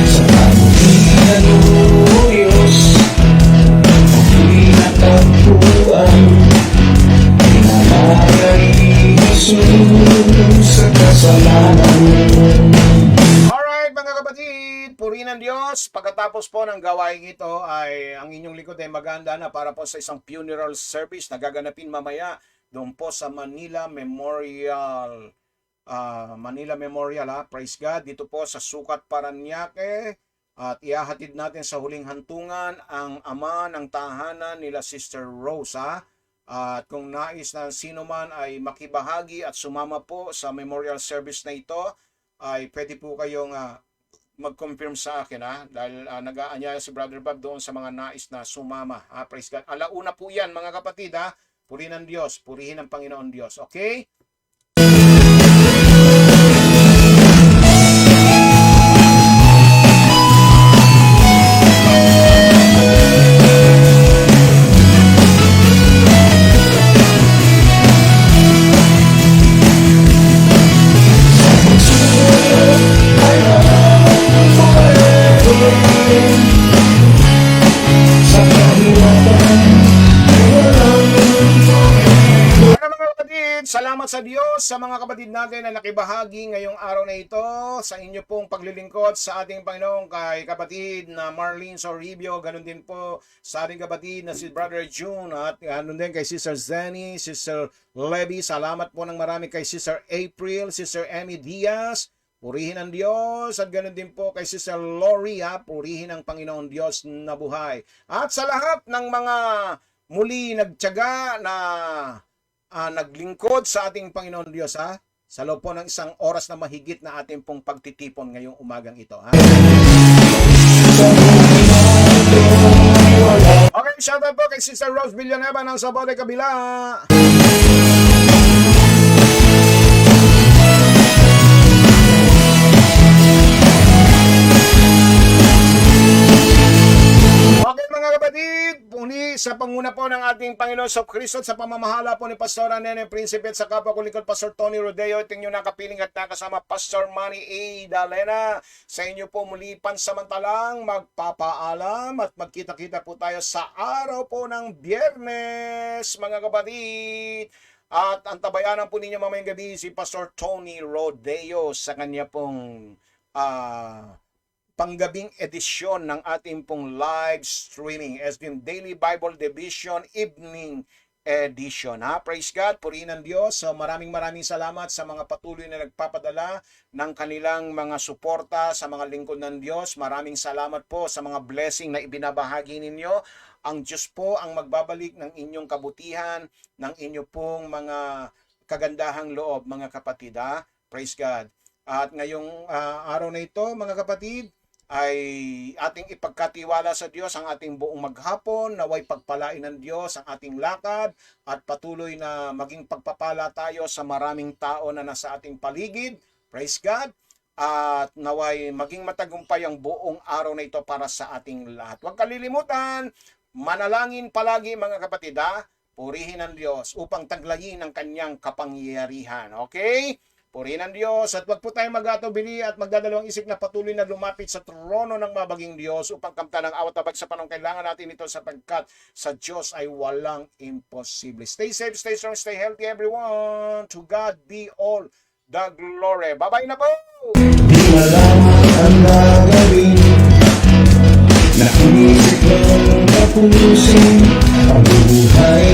sa pamumulan mo, Diyos. Ako'y natagpuan, pinalagay ni Jesus sa kasalanan mo. Alright, mga kapatid, purihin ng Diyos. Pagkatapos po ng gawain ito ay ang inyong likod ay maganda na para po sa isang funeral service na gaganapin mamaya doon po sa Manila Memorial. Praise God. Dito po sa Sukat, Parañaque. At ihahatid natin sa huling hantungan ang ama ng tahanan nila Sister Rosa. At kung nais na sino man ay makibahagi at sumama po sa memorial service na ito, ay pwede po kayong mag-confirm sa akin, dahil nag-aanyaya si Brother Bob doon sa mga nais na sumama. Praise God. Alauna po yan, mga kapatid. Purihin ng Diyos, purihin ng Panginoon Diyos. Okay? Salamat sa Diyos sa mga kapatid natin na nakibahagi ngayong araw na ito sa inyo pong paglilingkod sa ating Panginoon, kay kapatid na Marlene Soribio, ganun din po sa ating kapatid na si Brother June, at ganun din kay Sister Zenny, Sister Levy. Salamat po ng marami kay Sister April, Sister Emmy Diaz. Purihin ang Diyos, at ganun din po kay Sister Lori, purihin ang Panginoon Diyos na buhay. At sa lahat ng mga muli nagtiyaga na naglingkod sa ating Panginoon Diyos, sa loob po ng isang oras na mahigit na ating pong pagtitipon ngayong umagang ito. Okay, shoutout po kay Sister Rose Villanueva ng Sabote Kabila. Okay, mga kapatid, muli sa panguna po ng ating Panginoon sa Kristo at sa pamamahala po ni Pastora Nene Principe at sa kapwa ko lingkod Pastor Tony Rodeo, ito inyong nakapiling at nakasama Pastor Manny A. Dalena. Sa inyo po muli pansamantalang magpapaalam at magkita-kita po tayo sa araw po ng Biyernes, mga kapatid. At antabayanan po ninyo mamayang gabi si Pastor Tony Rodeo sa kanya pong panggabing edisyon ng ating pong live streaming as in Daily Bible Division Evening Edition. Praise God, purihin ang Diyos. So maraming salamat sa mga patuloy na nagpapadala ng kanilang mga suporta sa mga lingkod ng Diyos. Maraming salamat po sa mga blessing na ibinabahagi ninyo. Ang Diyos po ang magbabalik ng inyong kabutihan, ng inyo pong mga kagandahang loob, mga kapatid. Praise God. At ngayong araw na ito, mga kapatid, ay ating ipagkatiwala sa Diyos ang ating buong maghapon. Naway pagpalain ng Diyos ang ating lakad at patuloy na maging pagpapala tayo sa maraming tao na nasa ating paligid. Praise God. at naway maging matagumpay ang buong araw na ito para sa ating lahat. Huwag kalilimutan, manalangin palagi mga kapatid ha. Purihin ang Diyos upang taglayin ang kanyang kapangyarihan. Okay? Purihin ang Diyos at huwag po tayong mag-atubili at magdadalawang isip na patuloy na lumapit sa trono ng mabaging Diyos upang kamtan ang awat tabag sa panong kailangan natin ito sapagkat sa Diyos ay walang imposible. Stay safe, stay strong, stay healthy everyone. To God be all the glory. Bye-bye na po! Di malaman ang gagawin. Naisip lang tapusin ang buhay